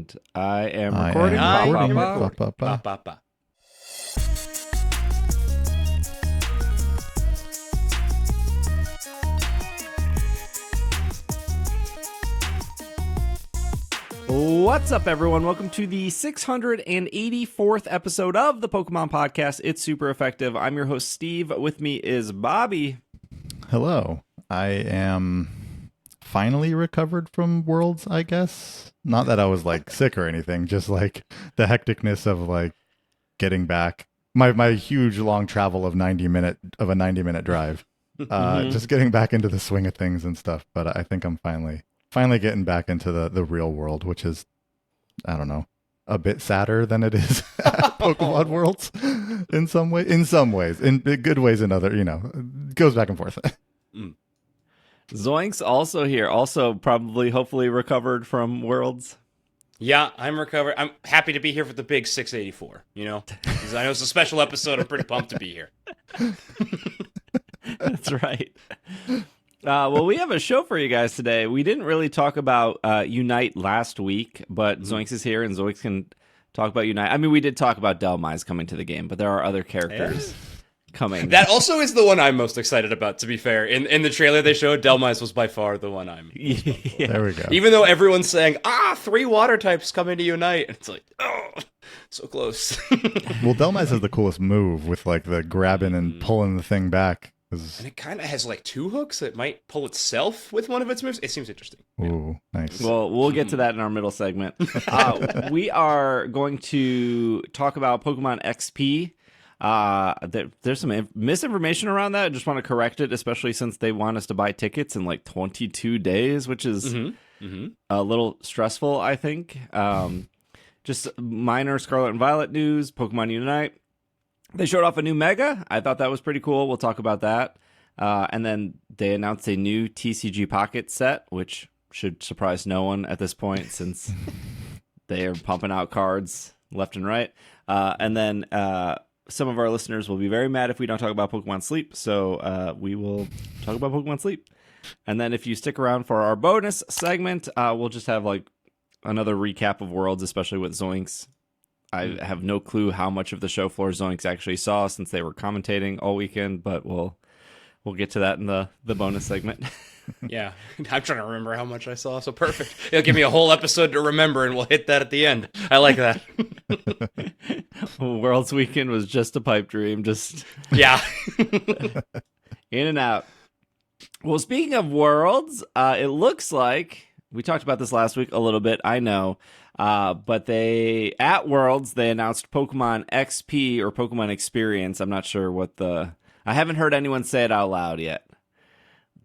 And I am I recording. am recording. Ba, Ba, ba, ba. ba, ba. What's up, everyone? Welcome to the 684th episode of the Pokemon Podcast. It's super effective. I'm your host, Steve. With me is Bobby. Hello. I am finally recovered from Worlds, I guess. Not that I was like sick or anything, just like the hecticness of like getting back. My huge long travel of a 90 minute drive. Just getting back into the swing of things and stuff. But I think I'm finally getting back into the real world, which is, I don't know, a bit sadder than it is at Pokemon Worlds in some ways, in good ways, in other, it goes back and forth. Zoinks also here, also probably, hopefully recovered from Worlds. Yeah, I'm recovered. I'm happy to be here for the big 684, Because I know it's a special episode. I'm pretty pumped to be here. That's right. Well, we have a show for you guys today. We didn't really talk about Unite last week, but Zoinks is here, and Zoinks can talk about Unite. I mean, we did talk about Delmise coming to the game, but there are other characters coming. That also is the one I'm most excited about, to be fair. In the trailer they showed, Delmise was by far the one I'm Yeah. There we go. Even though everyone's saying, 3 water types coming to Unite. It's like, so close. Well, Delmise has the coolest move with like the grabbing and pulling the thing back. And it kind of has like 2 hooks that might pull itself with one of its moves. It seems interesting. Ooh, nice. Well, we'll get to that in our middle segment. We are going to talk about Pokemon XP. There's some misinformation around that. I just want to correct it, especially since they want us to buy tickets in like 22 days, which is a little stressful, I think. Just minor Scarlet and Violet news, Pokemon Unite. They showed off a new Mega. I thought that was pretty cool. We'll talk about that. And then they announced a new TCG Pocket set, which should surprise no one at this point since they are pumping out cards left and right. And then some of our listeners will be very mad if we don't talk about Pokemon Sleep. So we will talk about Pokemon Sleep. And then if you stick around for our bonus segment, we'll just have like another recap of Worlds, especially with Zoinks. I have no clue how much of the show floor Zoinks actually saw since they were commentating all weekend, but we'll get to that in the bonus segment. Yeah, I'm trying to remember how much I saw, so perfect. It'll give me a whole episode to remember, and we'll hit that at the end. I like that. Worlds weekend was just a pipe dream, just Yeah. in and out. Well, speaking of Worlds, it looks like, we talked about this last week a little bit, I know, but at Worlds, they announced Pokemon XP or Pokemon Experience. I'm not sure I haven't heard anyone say it out loud yet,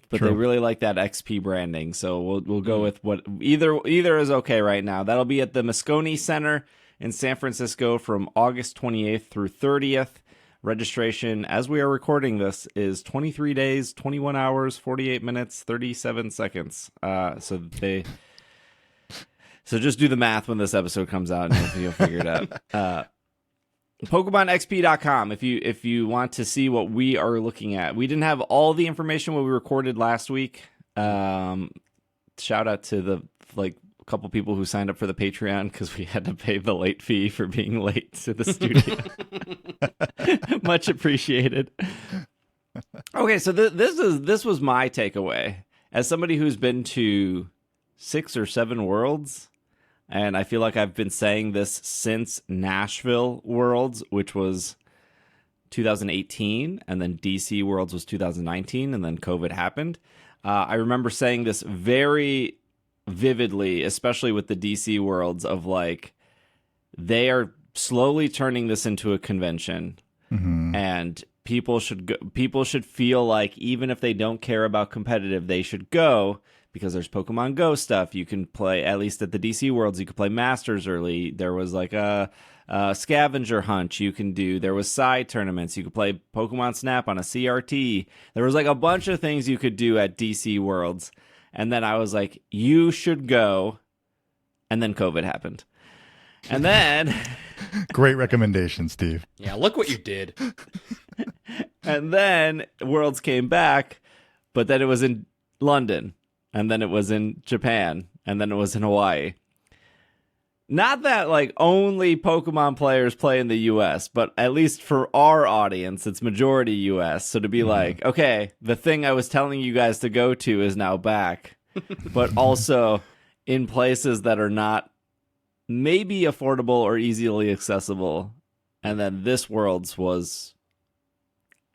but True. They really like that XP branding. So we'll go with what either is okay right now. That'll be at the Moscone Center in San Francisco from August 28th through 30th. Registration, as we are recording this, is 23 days, 21 hours, 48 minutes, 37 seconds. So just do the math when this episode comes out and you'll figure it out. PokemonXP.com if you want to see what we are looking at. We didn't have all the information when we recorded last week. Shout out to the couple people who signed up for the Patreon because we had to pay the late fee for being late to the studio. Much appreciated. Okay, so this was my takeaway as somebody who's been to 6 or 7 Worlds. And I feel like I've been saying this since Nashville Worlds, which was 2018, and then DC Worlds was 2019, and then COVID happened. I remember saying this very vividly, especially with the DC Worlds, of like, they are slowly turning this into a convention, and people should feel like even if they don't care about competitive, they should go. Because there's Pokemon Go stuff. You can play, at least at the DC Worlds, you could play Masters early. There was like a scavenger hunt you can do. There was side tournaments. You could play Pokemon Snap on a CRT. There was like a bunch of things you could do at DC Worlds. And then I was like, you should go. And then COVID happened. And then... Great recommendation, Steve. Yeah, look what you did. And then Worlds came back, but then it was in London. And then it was in Japan, and then it was in Hawaii. Not that like only Pokemon players play in the US, but at least for our audience, it's majority US. So to be like, okay, the thing I was telling you guys to go to is now back, but also in places that are not maybe affordable or easily accessible. And then this Worlds was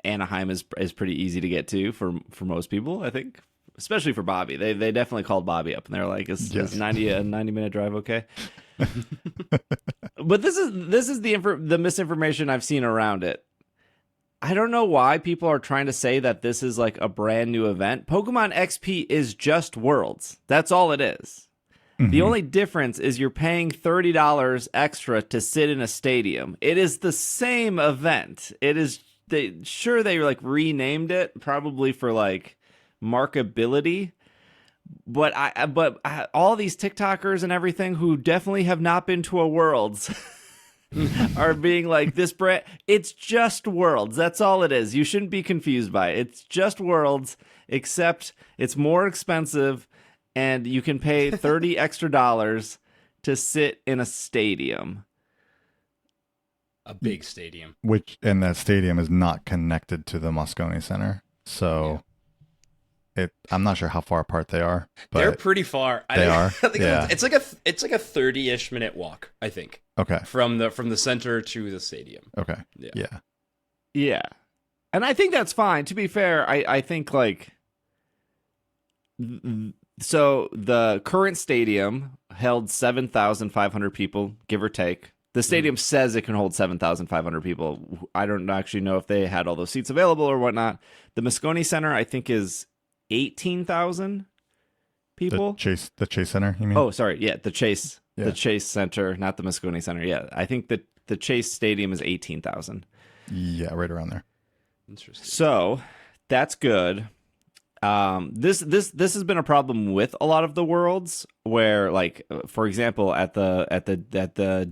Anaheim is pretty easy to get to for most people, I think. Especially for Bobby. They definitely called Bobby up and they're like, is 90-minute drive okay? But this is the misinformation I've seen around it. I don't know why people are trying to say that this is like a brand new event. Pokemon XP is just Worlds. That's all it is. The only difference is you're paying $30 extra to sit in a stadium. It is the same event. It is they like renamed it probably for like marketability. But all these TikTokers and everything who definitely have not been to a Worlds are being like, this brand, it's just Worlds. That's all it is. You shouldn't be confused by it. It's just Worlds, except it's more expensive and you can pay $30 extra to sit in a stadium. A big stadium. And that stadium is not connected to the Moscone Center. So I'm not sure how far apart they are. But they're pretty far. They are. I think it's like a 30-ish minute walk, I think. Okay. From the center to the stadium. Okay. Yeah. And I think that's fine. To be fair, I think like so the current stadium held 7,500 people, give or take. The stadium says it can hold 7,500 people. I don't actually know if they had all those seats available or whatnot. The Moscone Center, I think, is 18,000 people. The Chase Center, you mean? Oh, sorry. Yeah, the Chase Center, not the Moscone Center. Yeah, I think that the Chase Stadium is 18,000. Yeah, right around there. Interesting. So that's good. This has been a problem with a lot of the Worlds where, like, for example, at the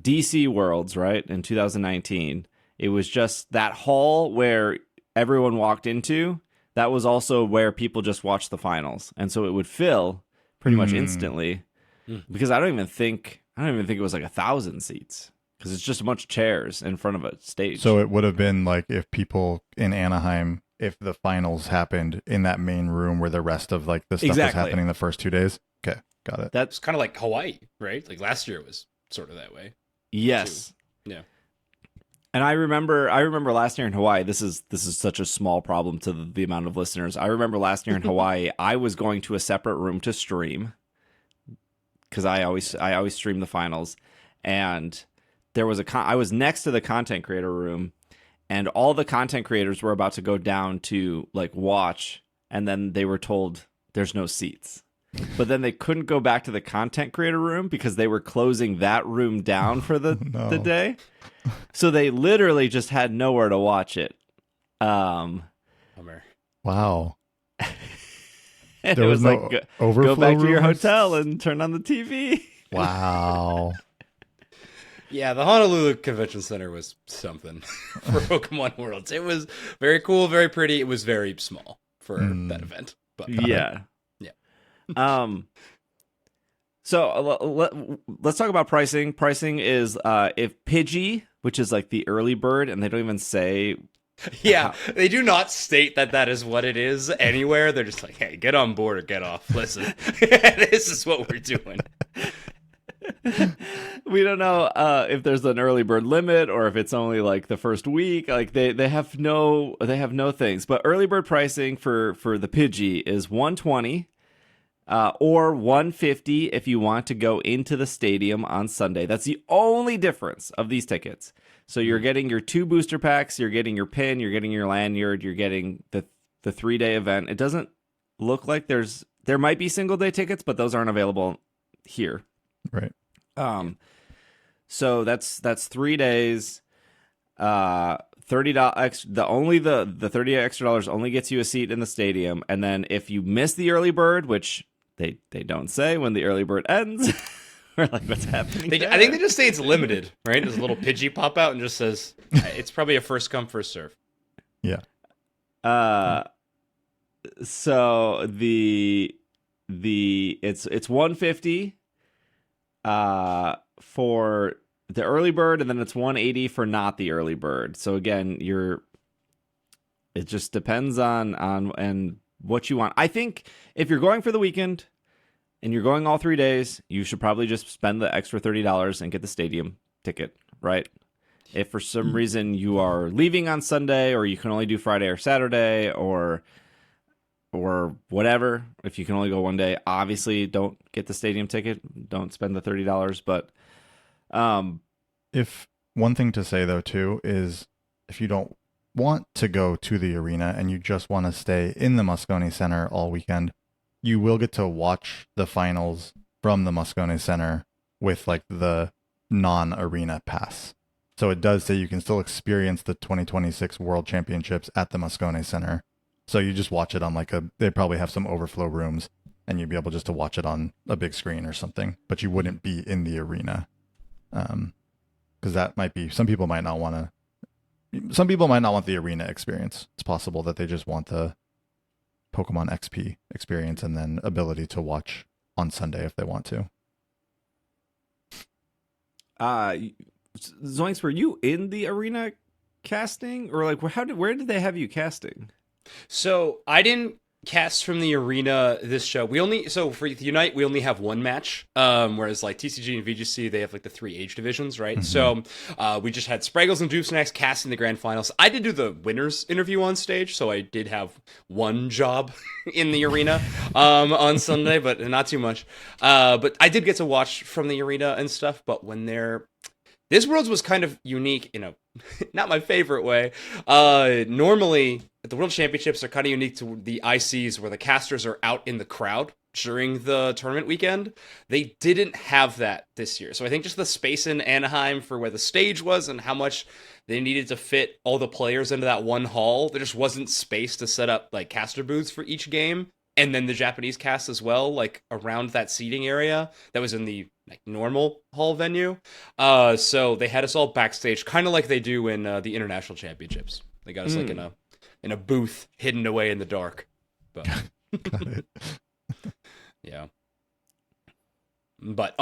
DC Worlds, right, in 2019, it was just that hall where everyone walked into. That was also where people just watched the finals, and so it would fill pretty much instantly because I don't even think it was like 1,000 seats because it's just a bunch of chairs in front of a stage. So it would have been like if people in Anaheim, if the finals happened in that main room where the rest of like the stuff was happening the first 2 days. Okay, got it. That's kind of like Hawaii, right? Like last year it was sort of that way. Yes. Too. Yeah. And I remember last year in Hawaii, this is such a small problem to the amount of listeners. I remember last year in Hawaii, I was going to a separate room to stream because I always stream the finals, and there was I was next to the content creator room, and all the content creators were about to go down to like watch, and then they were told there's no seats. But then they couldn't go back to the content creator room because they were closing that room down for the day. So they literally just had nowhere to watch it. Bummer. Wow. And there it was no like, overflow go back to your rooms? hotel and turn on the TV. Wow. Yeah, the Honolulu Convention Center was something for Pokemon Worlds. It was very cool, very pretty. It was very small for that event. But Yeah. So let's talk about pricing. Pricing is if Pidgey, which is like the early bird, and they don't even say. Yeah, they do not state that is what it is anywhere. They're just like, hey, get on board or get off. Listen, this is what we're doing. We don't know if there's an early bird limit or if it's only like the first week. Like they have no things. But early bird pricing for the Pidgey is $120 or $150 if you want to go into the stadium on Sunday. That's the only difference of these tickets. So you're getting your 2 booster packs, you're getting your pin, you're getting your lanyard, you're getting the 3-day event. It doesn't look like there might be single day tickets, but those aren't available here. Right. So that's 3 days. $30 the $30 extra dollars only gets you a seat in the stadium, and then if you miss the early bird, which they don't say when the early bird ends, we're like, what's happening? I think they just say it's limited, right? There's a little Pidgey pop out and just says it's probably a first come first serve. Yeah. So it's $150 for the early bird, and then it's $180 for not the early bird. So again, it just depends on and what you want. I think if you're going for the weekend and you're going all 3 days, you should probably just spend the extra $30 and get the stadium ticket, right? If for some reason you are leaving on Sunday, or you can only do Friday or Saturday, or whatever, if you can only go one day, obviously don't get the stadium ticket. Don't spend the $30. But if one thing to say though too is, if you don't want to go to the arena and you just want to stay in the Moscone Center all weekend, you will get to watch the finals from the Moscone Center with like the non-arena pass. So it does say you can still experience the 2026 World Championships at the Moscone Center. So you just watch it on they probably have some overflow rooms, and you'd be able just to watch it on a big screen or something, but you wouldn't be in the arena. Because that might be, some people might not want the arena experience. It's possible that they just want the Pokemon XP experience and then ability to watch on Sunday if they want to. Zoinks, were you in the arena casting, or like where did they have you casting? So I didn't cast from the arena this show. For Unite we only have one match, whereas like TCG and VGC, they have like the 3 age divisions, right? Mm-hmm. So we just had Spraggles and Doofsnacks casting the grand finals. I did do the winners interview on stage, so I did have one job in the arena on Sunday, but not too much. But I did get to watch from the arena and stuff. But this Worlds was kind of unique in a not my favorite way. Normally, the World Championships are kind of unique to the ICs, where the casters are out in the crowd during the tournament weekend. They didn't have that this year. So I think just the space in Anaheim for where the stage was and how much they needed to fit all the players into that one hall, there just wasn't space to set up like caster booths for each game. And then the Japanese cast as well, like around that seating area that was in the like normal hall venue. So they had us all backstage, kind of like they do in the international championships. They got us like in a booth hidden away in the dark. But Got it. yeah. But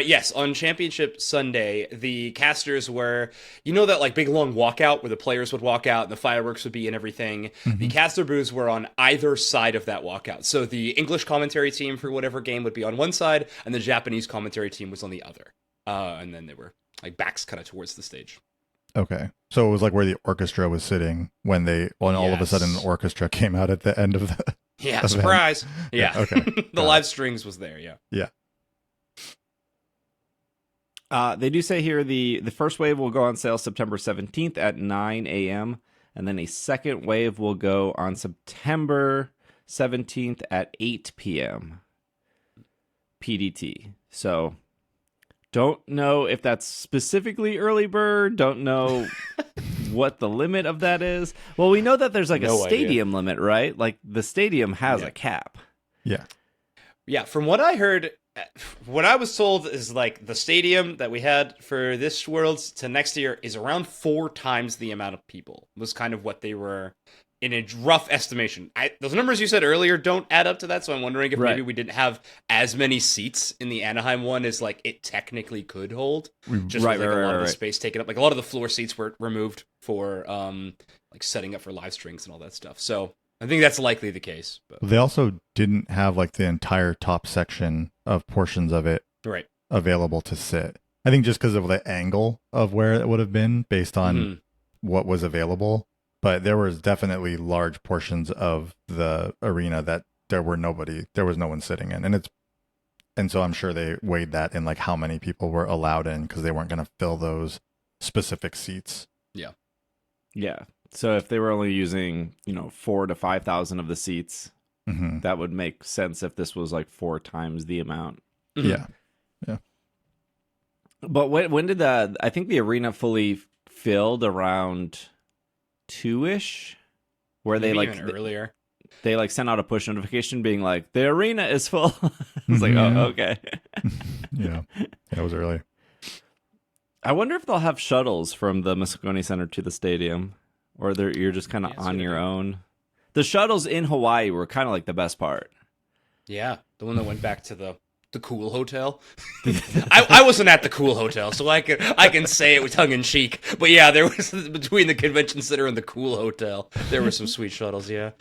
yes, on Championship Sunday, the casters were, that like big long walkout where the players would walk out and the fireworks would be and everything. Mm-hmm. The caster booths were on either side of that walkout. So the English commentary team for whatever game would be on one side, and the Japanese commentary team was on the other. And then they were like backs kind of towards the stage. Okay. So it was like where the orchestra was sitting when all of a sudden the orchestra came out at the end of the Yeah, event. surprise. Yeah. Okay. The live strings was there, yeah. Yeah. They do say here the first wave will go on sale September 17th at 9 a.m. And then a second wave will go on September 17th at 8 p.m. PDT. So don't know if that's specifically early bird. Don't know what the limit of that is. Well, we know that there's like a stadium limit, right? Like the stadium has a cap. Yeah. Yeah, from what I heard, what I was told is like the stadium that we had for this Worlds to next year is around 4 times the amount of people, was kind of what they were in a rough estimation. Those numbers you said earlier don't add up to that, so I'm wondering if maybe we didn't have as many seats in the Anaheim one as like it technically could hold. Just with, like, a lot of the space taken up. Like a lot of the floor seats were removed for like setting up for live strings and all that stuff. So I think that's likely the case. But They also didn't have like the entire top section of portions of it available to sit. I think just because of the angle of where it would have been based on what was available. But there was definitely large portions of the arena that there was no one sitting in. And so I'm sure they weighed that in like how many people were allowed in, because they weren't going to fill those specific seats. Yeah. Yeah. So if they were only using, 4,000 to 5,000 of the seats, that would make sense if this was like 4 times the amount. Yeah. Yeah. But when did I think the arena fully filled around 2-ish, where maybe they like even earlier. They like sent out a push notification being like the arena is full. I was like, oh, okay. Yeah, it was early. I wonder if they'll have shuttles from the Moscone Center to the stadium, or you're just kind of on your own. The shuttles in Hawaii were kind of like the best part. Yeah, the one that went back to the the Cool Hotel. I wasn't at the Cool Hotel, so I can say it with tongue in cheek. But yeah, there was between the convention center and the Cool Hotel, there were some sweet shuttles. Yeah.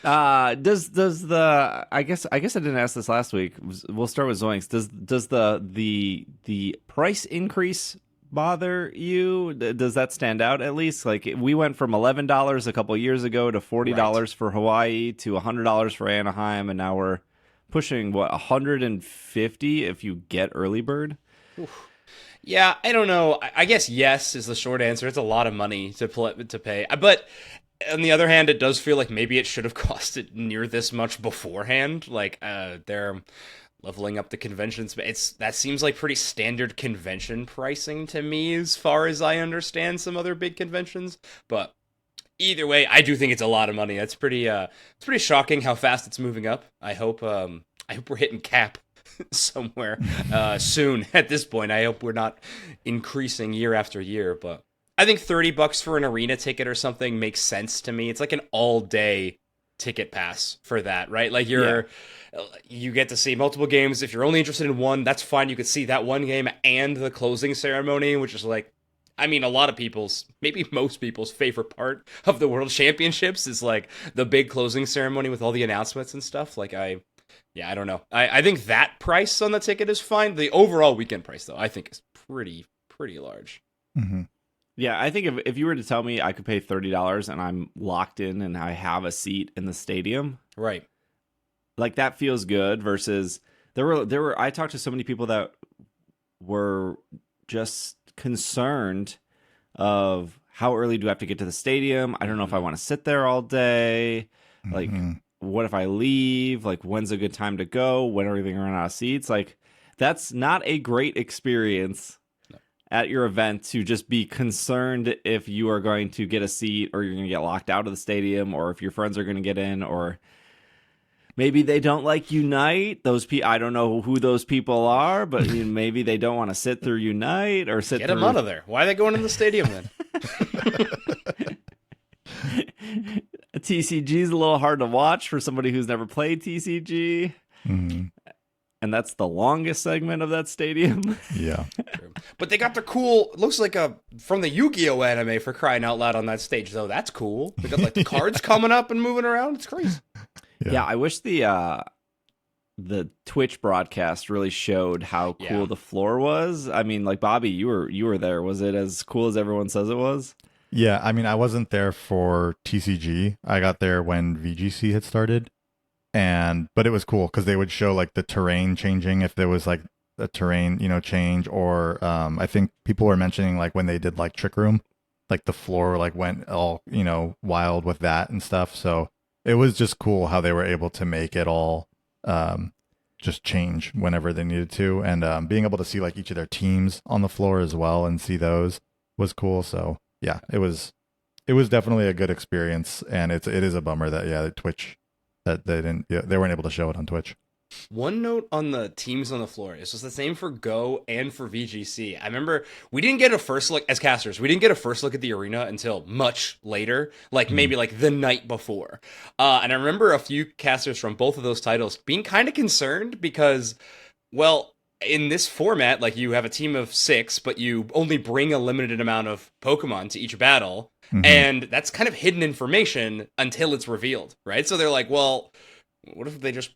Does the I guess I didn't ask this last week. We'll start with Zoinks. Does the price increase bother you? Does that stand out at least? Like we went from $11 a couple years ago to $40 for Hawaii to $100 for Anaheim, and now we're pushing what $150 if you get early bird. Oof. Yeah, I don't know. I guess yes is the short answer. It's a lot of money to pay, but on the other hand, it does feel like maybe it should have costed near this much beforehand. Like they're leveling up the conventions. That seems like pretty standard convention pricing to me, as far as I understand some other big conventions. But either way, I do think it's a lot of money. It's pretty shocking how fast it's moving up. I hope we're hitting cap somewhere soon. At this point, I hope we're not increasing year after year, but I think $30 for an arena ticket or something makes sense to me. It's like an all-day ticket pass for that, right? Like you get to see multiple games. If you're only interested in one, that's fine. You could see that one game and the closing ceremony, which is like, I mean, a lot of people's, maybe most people's favorite part of the World Championships is like the big closing ceremony with all the announcements and stuff. Like I don't know. I think that price on the ticket is fine. The overall weekend price, though, I think is pretty large. Mm-hmm. Yeah, I think if you were to tell me I could pay $30 and I'm locked in and I have a seat in the stadium, right? Like that feels good. Versus there were I talked to so many people that were just concerned of how early do I have to get to the stadium? I don't know if I want to sit there all day. Like, what if I leave? Like, when's a good time to go? When are we going to run out of seats? Like, that's not a great experience at your event to just be concerned if you are going to get a seat or you're going to get locked out of the stadium, or if your friends are going to get in, or maybe they don't like Unite. Those I don't know who those people are, but maybe they don't want to sit through Unite or sit. Get them out of there. Why are they going in the stadium then? TCG is a little hard to watch for somebody who's never played TCG. Mm-hmm. And that's the longest segment of that stadium. Yeah. But they got the cool, looks like from the Yu-Gi-Oh anime, for crying out loud, on that stage, though. That's cool. They got like the cards coming up and moving around. It's crazy. Yeah, I wish the Twitch broadcast really showed how cool the floor was. I mean, like Bobby, you were there. Was it as cool as everyone says it was? Yeah, I mean, I wasn't there for TCG. I got there when VGC had started. But it was cool because they would show like the terrain changing if there was like a terrain, change, or I think people were mentioning like when they did like Trick Room, like the floor like went all, wild with that and stuff. So it was just cool how they were able to make it all just change whenever they needed to. And being able to see like each of their teams on the floor as well and see those was cool. So yeah, it was definitely a good experience. And it is a bummer that, Twitch, that they weren't able to show it on Twitch. One note on the teams on the floor. This was the same for Go and for VGC. I remember we didn't get a first look as casters. We didn't get a first look at the arena until much later, like maybe like the night before. And I remember a few casters from both of those titles being kind of concerned because, well, in this format, like you have a team of 6, but you only bring a limited amount of Pokemon to each battle. Mm-hmm. And that's kind of hidden information until it's revealed, right? So they're like, well, what if they just,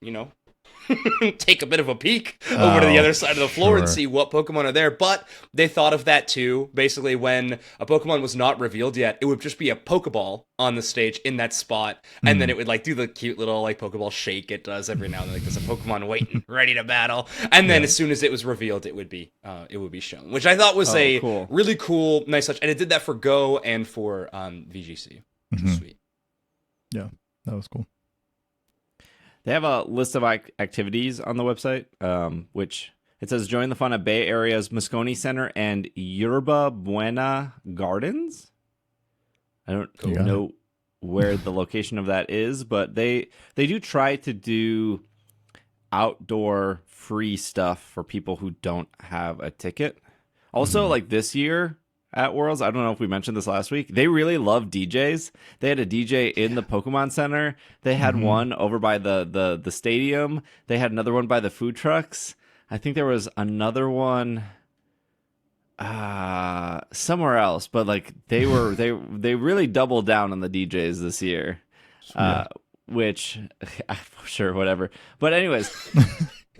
take a bit of a peek over to the other side of the floor and see what Pokemon are there? But they thought of that too. Basically, when a Pokemon was not revealed yet, it would just be a Pokeball on the stage in that spot. And then it would like do the cute little like Pokeball shake it does every now and then. Like there's a Pokemon waiting, ready to battle. And then as soon as it was revealed, it would be shown, which I thought was really cool, nice touch. And it did that for Go and for VGC, which was sweet. Yeah, that was cool. They have a list of activities on the website, which it says join the fun at Bay Area's Moscone Center and Yerba Buena Gardens. I don't know where the location of that is, but they do try to do outdoor free stuff for people who don't have a ticket. Also, like this year, at Worlds. I don't know if we mentioned this last week. They really love DJs. They had a DJ in the Pokemon Center. They had one over by the stadium. They had another one by the food trucks. I think there was another one somewhere else, but like they really doubled down on the DJs this year. Which sure, whatever. But anyways,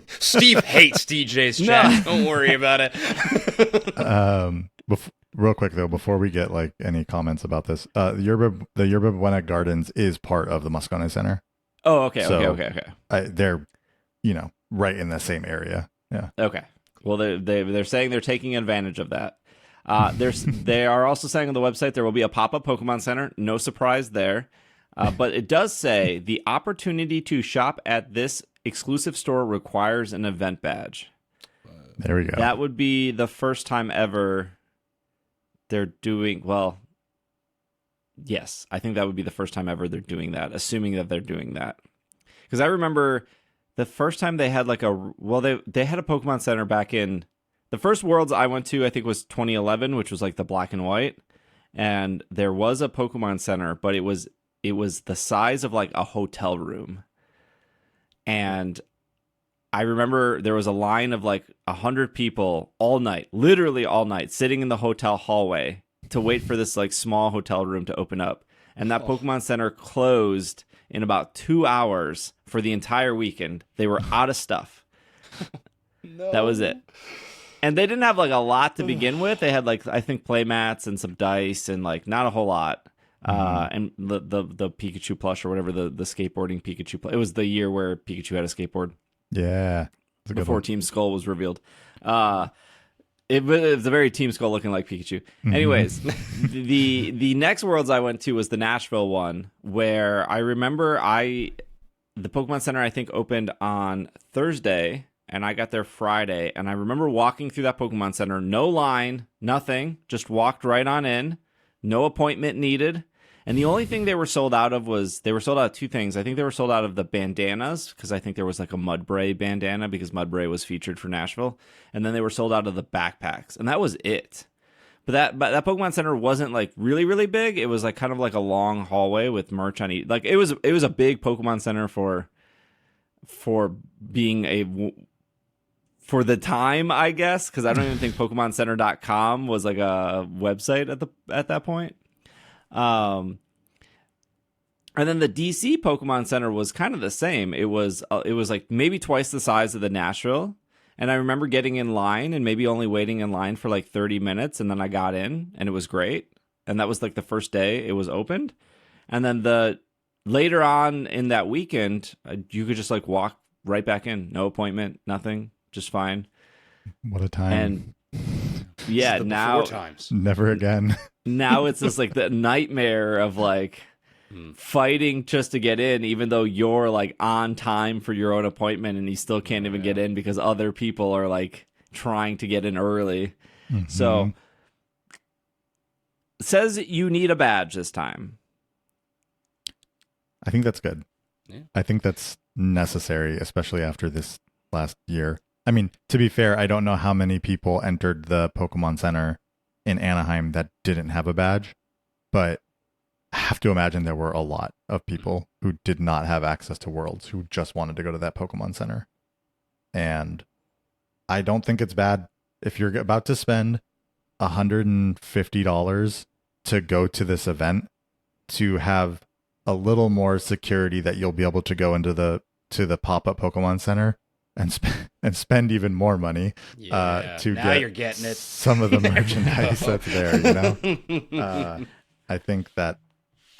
Steve hates DJs, chat. Don't worry about it. Real quick though, before we get like any comments about this, the Yerba Buena Gardens is part of the Moscone Center. Oh, okay, So, okay. They're, right in the same area. Yeah. Okay. Well, they're saying they're taking advantage of that. They are also saying on the website there will be a pop-up Pokemon Center. No surprise there. But it does say the opportunity to shop at this exclusive store requires an event badge. There we go. That would be the first time ever they're doing, well, yes, I think that would be the first time ever they're doing that, assuming that they're doing that. Because I remember the first time they had they had a Pokemon Center back in, the first Worlds I went to, I think was 2011, which was like the black and white. And there was a Pokemon Center, but it was the size of like a hotel room. And I remember there was a line of like 100 people all night, literally all night, sitting in the hotel hallway to wait for this like small hotel room to open up. And that Pokemon Center closed in about 2 hours for the entire weekend. They were out of stuff. No. That was it. And they didn't have like a lot to begin with. They had like, I think, play mats and some dice and like not a whole lot. And the Pikachu plush or whatever, the skateboarding Pikachu plush. It was the year where Pikachu had a skateboard. Yeah. Before Team Skull was revealed. It was a very Team Skull looking like Pikachu. Anyways, the next Worlds I went to was the Nashville one, where I remember the Pokemon Center I think opened on Thursday, and I got there Friday, and I remember walking through that Pokemon Center, no line, nothing, just walked right on in, no appointment needed. And the only thing they were sold out of two things. I think they were sold out of the bandanas, because I think there was like a Mudbray bandana, because Mudbray was featured for Nashville. And then they were sold out of the backpacks. And that was it. But that Pokemon Center wasn't like really, really big. It was like kind of like a long hallway with merch on each. Like it was a big Pokemon Center for being for the time, I guess, because I don't even think PokemonCenter.com was like a website at that point. And then the DC Pokemon Center was kind of the same. It was like maybe twice the size of the Nashville. And I remember getting in line and maybe only waiting in line for like 30 minutes. And then I got in and it was great. And that was like the first day it was opened. And then later on in that weekend, you could just like walk right back in. No appointment, nothing, just fine. What a time. And yeah, now times. Never again. Now it's just like the nightmare of like fighting just to get in, even though you're like on time for your own appointment and you still can't even get in because other people are like trying to get in early. So it says you need a badge this time. I think that's good. Yeah. I think that's necessary, especially after this last year. I mean, to be fair, I don't know how many people entered the Pokemon Center in Anaheim that didn't have a badge, but I have to imagine there were a lot of people who did not have access to Worlds who just wanted to go to that Pokemon Center. And I don't think it's bad if you're about to spend $150 to go to this event to have a little more security that you'll be able to go into the pop-up Pokemon Center and spend even more money to now get you're getting it. some of the merchandise that's there, I think that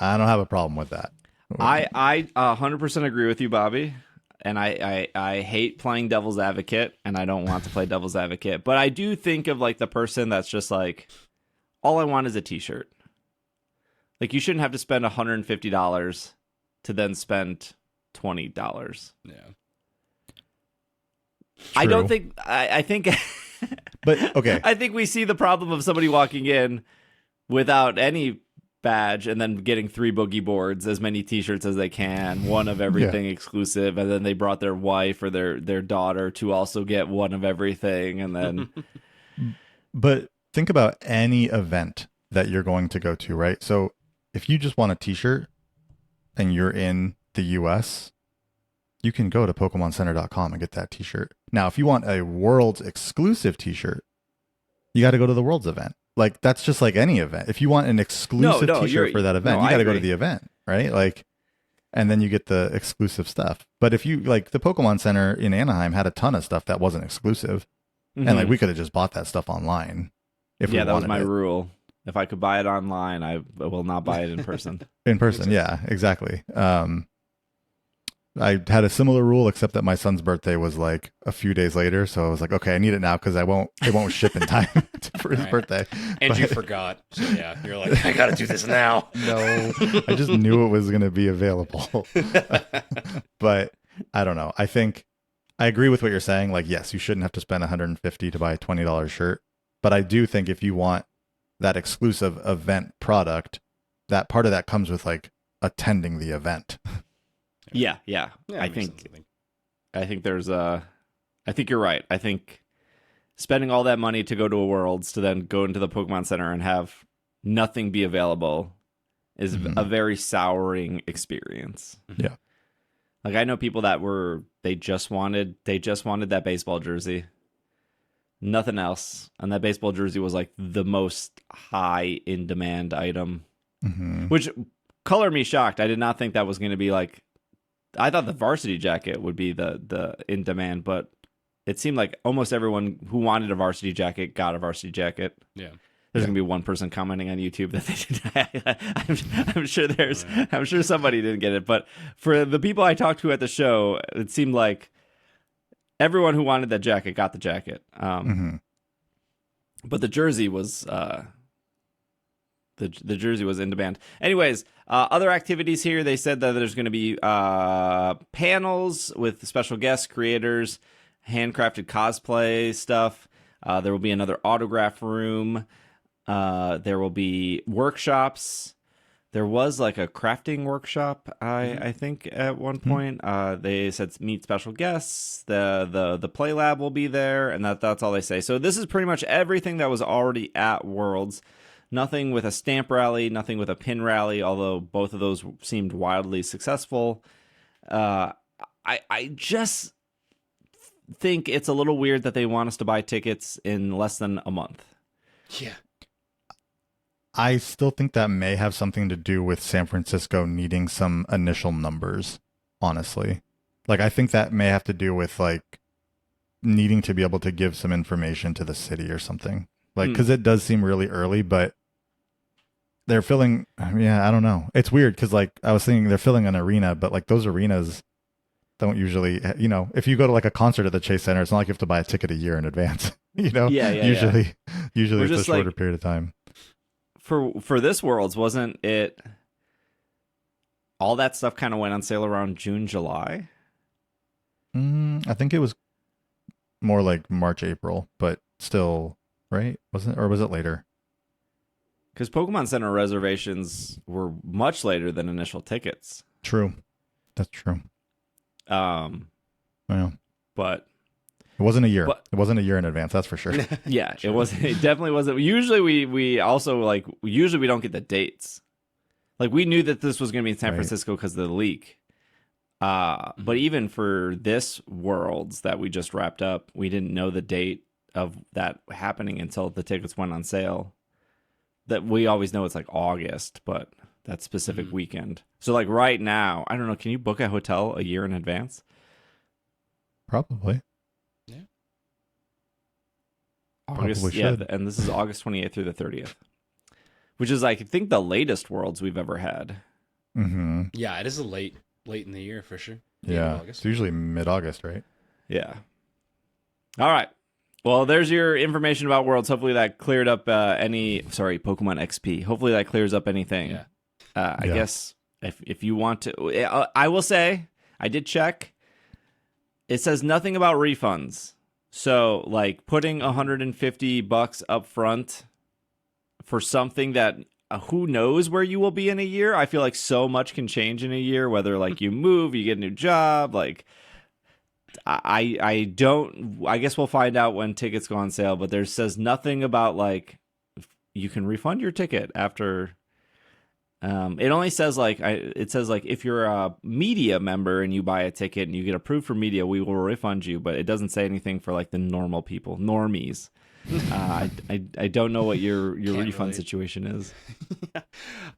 I don't have a problem with that. I 100% agree with you, Bobby. And I hate playing devil's advocate, and I don't want to play devil's advocate. But I do think of like the person that's just like, all I want is a t-shirt. Like you shouldn't have to spend $150 to then spend $20. Yeah. I don't think I think But okay. I think we see the problem of somebody walking in without any badge and then getting 3 boogie boards, as many t-shirts as they can, one of everything exclusive, and then they brought their wife or their daughter to also get one of everything, and then But think about any event that you're going to go to, right? So if you just want a t-shirt and you're in the US, you can go to PokemonCenter.com and get that t-shirt. Now, if you want a Worlds exclusive t-shirt, you got to go to the Worlds event. Like, that's just like any event. If you want an exclusive t-shirt for that event, you got to go to the event, right? Like, and then you get the exclusive stuff. But if you, like, the Pokemon Center in Anaheim had a ton of stuff that wasn't exclusive. And like, we could have just bought that stuff online if we wanted it. Yeah, that was my rule. If I could buy it online, I will not buy it in person. In person, yeah, exactly. I had a similar rule, except that my son's birthday was like a few days later, so I was like, okay, I need it now because it won't ship in time for his birthday. And you forgot, so yeah, you're like, I gotta do this now. No, I just knew it was going to be available. But I don't know. I think I agree with what you're saying. Like, yes, you shouldn't have to spend $150 to buy a $20 shirt, but I do think if you want that exclusive event product, that part of that comes with like attending the event. Yeah. I think there's I think you're right. I think spending all that money to go to a Worlds to then go into the Pokemon Center and have nothing be available is a very souring experience. Yeah. Like, I know people that they just wanted that baseball jersey. Nothing else. And that baseball jersey was like the most high in demand item. Which color me shocked. I did not think that was going to be like, I thought the varsity jacket would be the in demand, but it seemed like almost everyone who wanted a varsity jacket got a varsity jacket. Yeah. There's gonna be one person commenting on YouTube that they didn't. I'm sure somebody didn't get it, but for the people I talked to at the show, it seemed like everyone who wanted that jacket got the jacket. But the jersey was the jersey was in demand. Anyways, other activities here. They said that there's going to be panels with special guests, creators, handcrafted cosplay stuff. There will be another autograph room. There will be workshops. There was like a crafting workshop, I think, at one point. They said meet special guests. The play lab will be there, and that's all they say. So this is pretty much everything that was already at Worlds. Nothing with a stamp rally, nothing with a pin rally, although both of those seemed wildly successful. I just think it's a little weird that they want us to buy tickets in less than a month. Yeah. I still think that may have something to do with San Francisco needing some initial numbers, honestly. Like, I think that may have to do with, like, needing to be able to give some information to the city or something. Like, because it does seem really early, but they're filling, I don't know. It's weird because, like, I was thinking they're filling an arena, but, like, those arenas don't usually, if you go to, like, a concert at the Chase Center, it's not like you have to buy a ticket a year in advance, Usually it's a shorter period of time. For this Worlds, wasn't it all that stuff kind of went on sale around June, July? I think it was more like March, April, but still, right? Wasn't it? Or was it later? Because Pokemon Center reservations were much later than initial tickets. True. That's true. Well, but it wasn't a year. It wasn't a year in advance, that's for sure. Yeah, it wasn't. It definitely wasn't. Usually we also like we don't get the dates. Like, we knew that this was going to be in San Francisco because of the leak. But even for this Worlds that we just wrapped up, we didn't know the date of that happening until the tickets went on sale. That we always know it's like August, but that specific weekend. So like right now, I don't know, can you book a hotel a year in advance? Probably. Yeah. August, Probably yeah, should. and this is August 28th through the 30th. Which is, like, I think, the latest Worlds we've ever had. Mm-hmm. Yeah, it is a late in the year for sure. Yeah, it's usually mid-August, right? Yeah. All right. Well, there's your information about Worlds. Hopefully that cleared up Pokemon XP. Hopefully that clears up anything. Yeah. I guess if you want to, I will say, I did check. It says nothing about refunds. So, like, putting $150 up front for something that who knows where you will be in a year. I feel like so much can change in a year, whether like you move, you get a new job, like I don't. I guess we'll find out when tickets go on sale. But there says nothing about like you can refund your ticket after. It only says like it says like if you're a media member and you buy a ticket and you get approved for media, we will refund you. But it doesn't say anything for like the normal people, normies. I don't know what your refund situation is.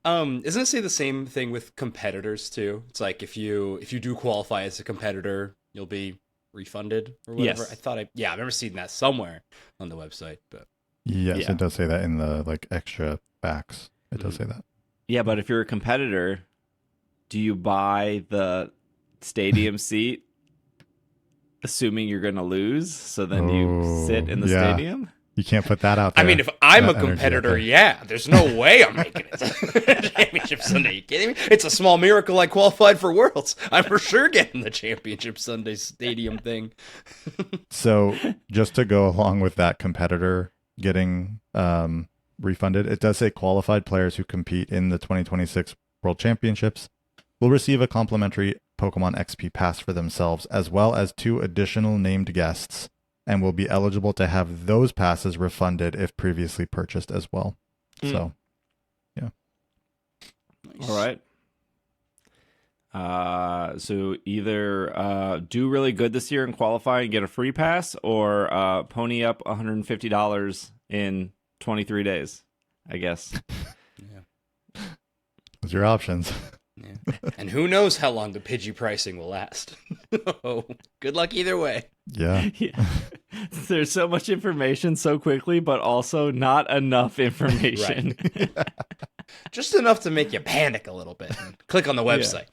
Isn't it say the same thing with competitors too? It's like if you do qualify as a competitor, you'll be refunded or whatever. Yes. I remember seeing that somewhere on the website, but Yes, Yeah. it does say that in the like extra facts. It does say that. Yeah, but if you're a competitor, do you buy the stadium seat assuming you're going to lose? So then you sit in the yeah. stadium? You can't put that out there. I mean, if I'm a That energy out competitor, there. yeah, there's no way I'm making it to Championship Sunday. You kidding me? It's a small miracle I qualified for Worlds. I'm for sure getting the Championship Sunday stadium thing. So just to go along with that competitor getting refunded, it does say qualified players who compete in the 2026 World Championships will receive a complimentary Pokemon XP pass for themselves, as well as 2 additional named guests, and will be eligible to have those passes refunded if previously purchased as well. So, yeah. Nice. All right. So either do really good this year and qualify and get a free pass, or pony up $150 in 23 days, I guess. Yeah. Those are your options. Yeah. And who knows how long the Pidgey pricing will last. Oh, good luck either way. Yeah. Yeah. There's so much information so quickly, but also not enough information. Just enough to make you panic a little bit. And click on the website.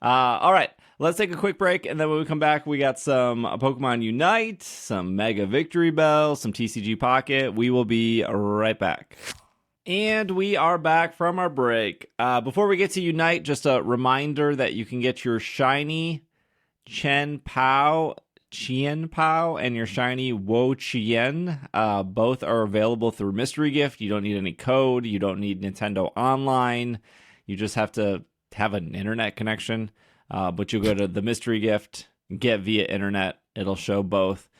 All right. Let's take a quick break, and then when we come back, we got some Pokemon Unite, some Mega Victreebel, some TCG Pocket. We will be right back. And we are back from our break. Before we get to Unite, just a reminder that you can get your shiny Chien Pao, and your shiny Wo Chien. Both are available through Mystery Gift. You don't need any code. You don't need Nintendo Online. You just have to have an internet connection. But you'll go to the Mystery Gift, get via internet. It'll show both.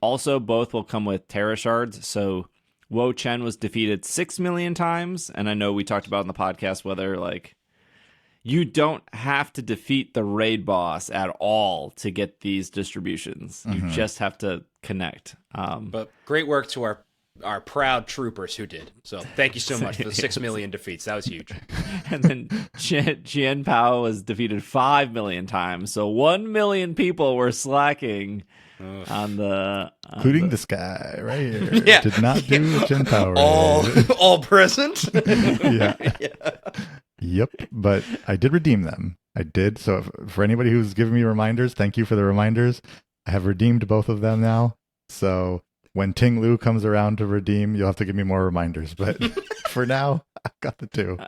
Also, both will come with Terra Shards. So Wo Chien was defeated 6 million times. And I know we talked about in the podcast whether, like, you don't have to defeat the raid boss at all to get these distributions. You just have to connect. But great work to our proud troopers who did. So thank you so much for the 6 million defeats. That was huge. And then Chien Pao was defeated 5 million times. So 1 million people were slacking on the... Including this guy right here. Yeah. Did not do the Chin Power. All present. Yeah. Yep. But I did redeem them. I did. So for anybody who's giving me reminders, thank you for the reminders. I have redeemed both of them now. So when Ting Lu comes around to redeem, you'll have to give me more reminders. But for now, I've got the 2.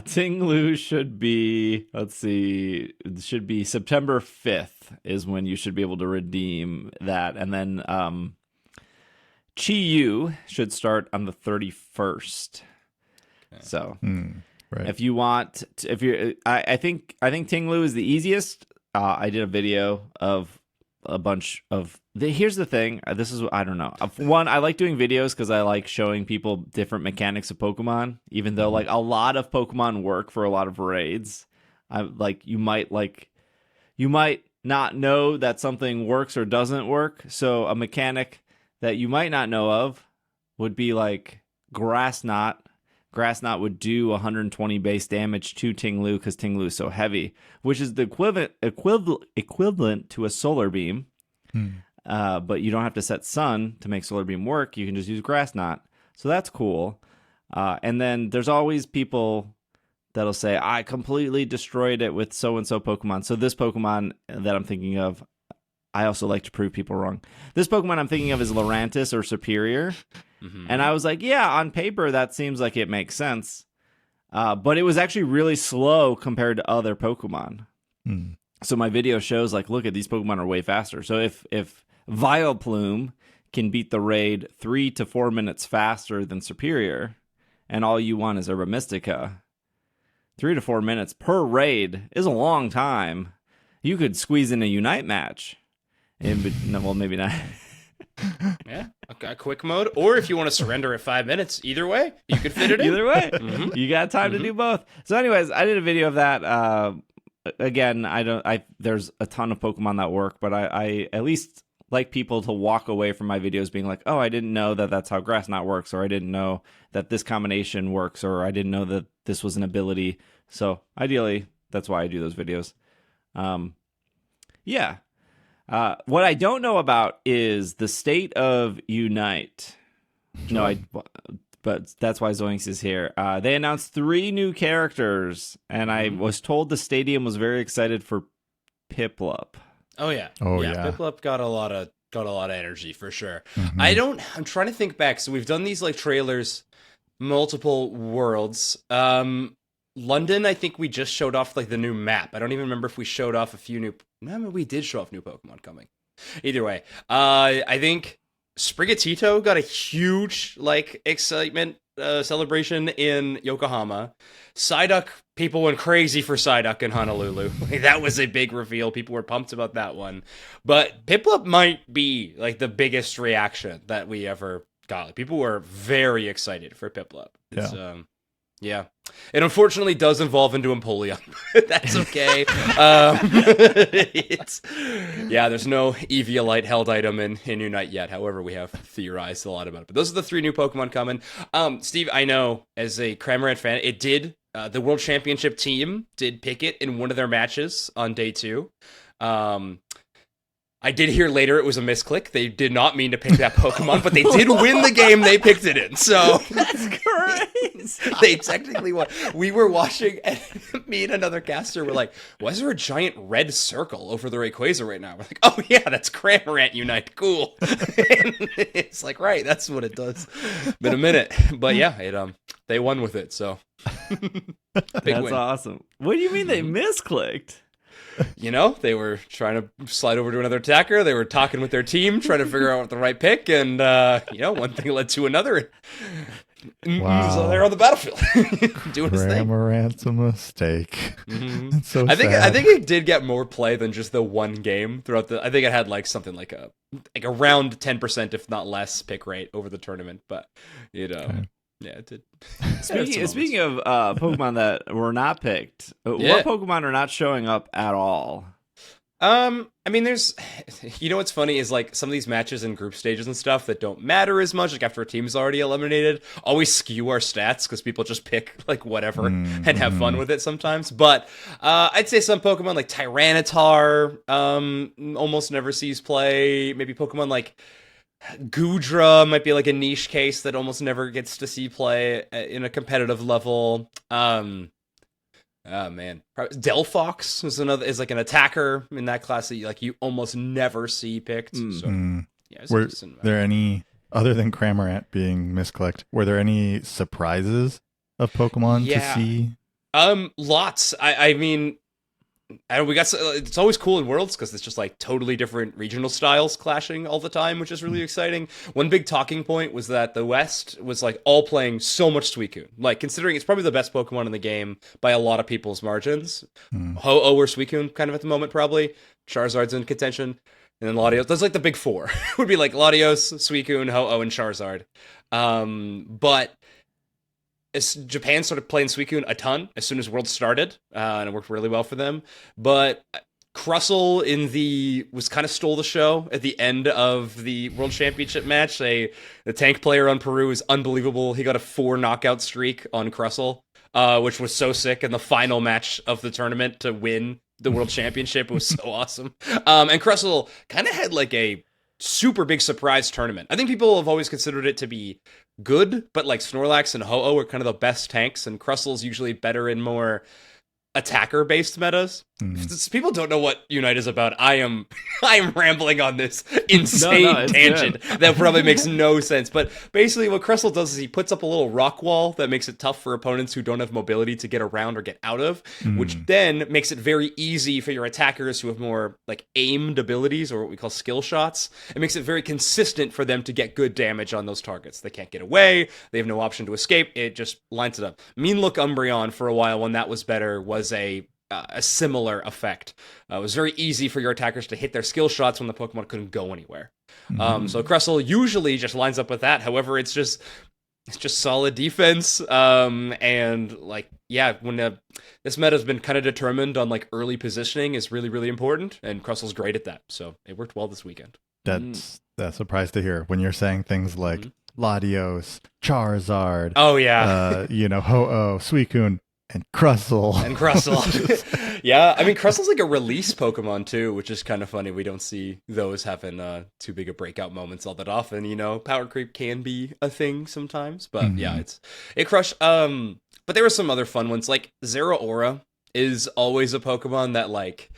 Ting Lu should be, let's see, it should be September 5th is when you should be able to redeem that. And then Chi Yu should start on the 31st. So Right. if you want, I think Ting Lu is the easiest. I did a video of a bunch of here's the thing. This is, I don't know. One, I like doing videos because I like showing people different mechanics of Pokemon, even though like a lot of Pokemon work for a lot of raids. You might not know that something works or doesn't work. So a mechanic that you might not know of would be like Grass Knot. Grass Knot would do 120 base damage to Ting Lu because Ting Lu is so heavy, which is the equivalent to a Solar Beam. But you don't have to set Sun to make Solar Beam work. You can just use Grass Knot. So that's cool. And then there's always people that'll say, I completely destroyed it with so-and-so Pokemon. So this Pokemon that I'm thinking of, I also like to prove people wrong. This Pokemon I'm thinking of is Lurantis or Superior. And I was like, yeah, on paper, that seems like it makes sense. But it was actually really slow compared to other Pokemon. So my video shows, like, look at these Pokemon are way faster. So if Vileplume can beat the raid 3 to 4 minutes faster than Superior, and all you want is Herba Mystica, 3 to 4 minutes per raid is a long time. You could squeeze in a Unite match. No, well, maybe not. Yeah, a quick mode, or if you want to surrender at 5 minutes, either way, you could fit it in. Either way, you got time to do both. So, anyways, I did a video of that. Again, there's a ton of Pokemon that work, but I at least like people to walk away from my videos being like, oh, I didn't know that that's how Grass Knot works, or I didn't know that this combination works, or I didn't know that this was an ability. So, ideally, that's why I do those videos. Yeah. What I don't know about is the state of Unite. No, but that's why Zoinks is here. They announced 3 new characters, and I was told the stadium was very excited for Piplup. Oh yeah. Piplup got a lot of energy for sure. I'm trying to think back. So we've done these like trailers, multiple worlds. London, I think we just showed off like the new map. I don't even remember if we showed off a few new. No, we did show off new Pokemon coming. Either way, I think Sprigatito got a huge like excitement celebration in Yokohama. Psyduck, people went crazy for Psyduck in Honolulu. Like, that was a big reveal. People were pumped about that one. But Piplup might be like the biggest reaction that we ever got. Like, people were very excited for Piplup. It's, yeah. It unfortunately does evolve into Empoleon. That's okay. There's no Eviolite held item in Unite yet. However, we have theorized a lot about it. But those are the 3 new Pokemon coming. Steve, I know as a Cramorant fan, it did, the World Championship team did pick it in one of their matches on day 2. I did hear later it was a misclick. They did not mean to pick that Pokemon, but they did win the game they picked it in. So That's great. They technically won. We were watching, and me and another caster were like, why is there a giant red circle over the Rayquaza right now? We're like, oh yeah, that's Cramorant Unite. Cool. And it's like, right, that's what it does. Been a minute. But yeah, they won with it, so. That's win. Awesome. What do you mean they misclicked? They were trying to slide over to another attacker. They were talking with their team, trying to figure out the right pick, and one thing led to another. Wow. So they're on the battlefield doing his thing. Cramorant's a mistake. It's so I think sad. it did get more play than just the one game throughout the. I think it had like something like around 10%, if not less, pick rate over the tournament. But Okay. yeah, it did. Speaking of Pokemon that were not picked, what Pokemon are not showing up at all? I mean, there's, what's funny is like some of these matches and group stages and stuff that don't matter as much, like after a team's already eliminated, always skew our stats because people just pick like whatever and have fun with it sometimes. But I'd say some Pokemon like Tyranitar almost never sees play. Maybe Pokemon like Goodra might be like a niche case that almost never gets to see play in a competitive level. Oh man, Delphox is like an attacker in that class that you almost never see picked. So yeah, were there any other than Cramorant being misclicked? Were there any surprises of Pokemon to see? Lots. I mean, it's always cool in Worlds because it's just like totally different regional styles clashing all the time, which is really exciting. One big talking point was that the West was like all playing so much Suicune. Like, considering it's probably the best Pokemon in the game by a lot of people's margins. Ho-Oh or Suicune kind of at the moment, probably. Charizard's in contention. And then Latios. That's like the big 4. Would be like Latios, Suicune, Ho-Oh, and Charizard. But Japan started playing Suicune a ton as soon as Worlds started, and it worked really well for them. But Crustle was kind of stole the show at the end of the World Championship match. The tank player on Peru is unbelievable. He got a 4 knockout streak on Crustle, which was so sick in the final match of the tournament to win the World Championship. It was so awesome. And Crustle kind of had like a super big surprise tournament. I think people have always considered it to be good, but like Snorlax and Ho-Oh are kind of the best tanks, and Crustle's usually better in more attacker-based metas. People don't know what Unite is about. I am rambling on this insane tangent that probably makes no sense. But basically what Crustle does is he puts up a little rock wall that makes it tough for opponents who don't have mobility to get around or get out of, which then makes it very easy for your attackers who have more like aimed abilities, or what we call skill shots. It makes it very consistent for them to get good damage on those targets. They can't get away. They have no option to escape. It just lines it up. Mean Look Umbreon for a while, when that was better, was a a similar effect. It was very easy for your attackers to hit their skill shots when the Pokemon couldn't go anywhere. So Crustle usually just lines up with that. However, it's just solid defense. And like, yeah, when this meta has been kind of determined on like early positioning is really, really important, and Crustle's great at that. So it worked well this weekend. That's a surprise to hear when you're saying things like Latios, Charizard. Oh yeah, Ho-Oh, Suicune, and Crustle. Yeah, I mean, Crustle's like a release Pokemon too, which is kind of funny. We don't see those having too big of breakout moments all that often. Power creep can be a thing sometimes, but yeah, it crushed. But there were some other fun ones, like Zeraora is always a Pokemon that like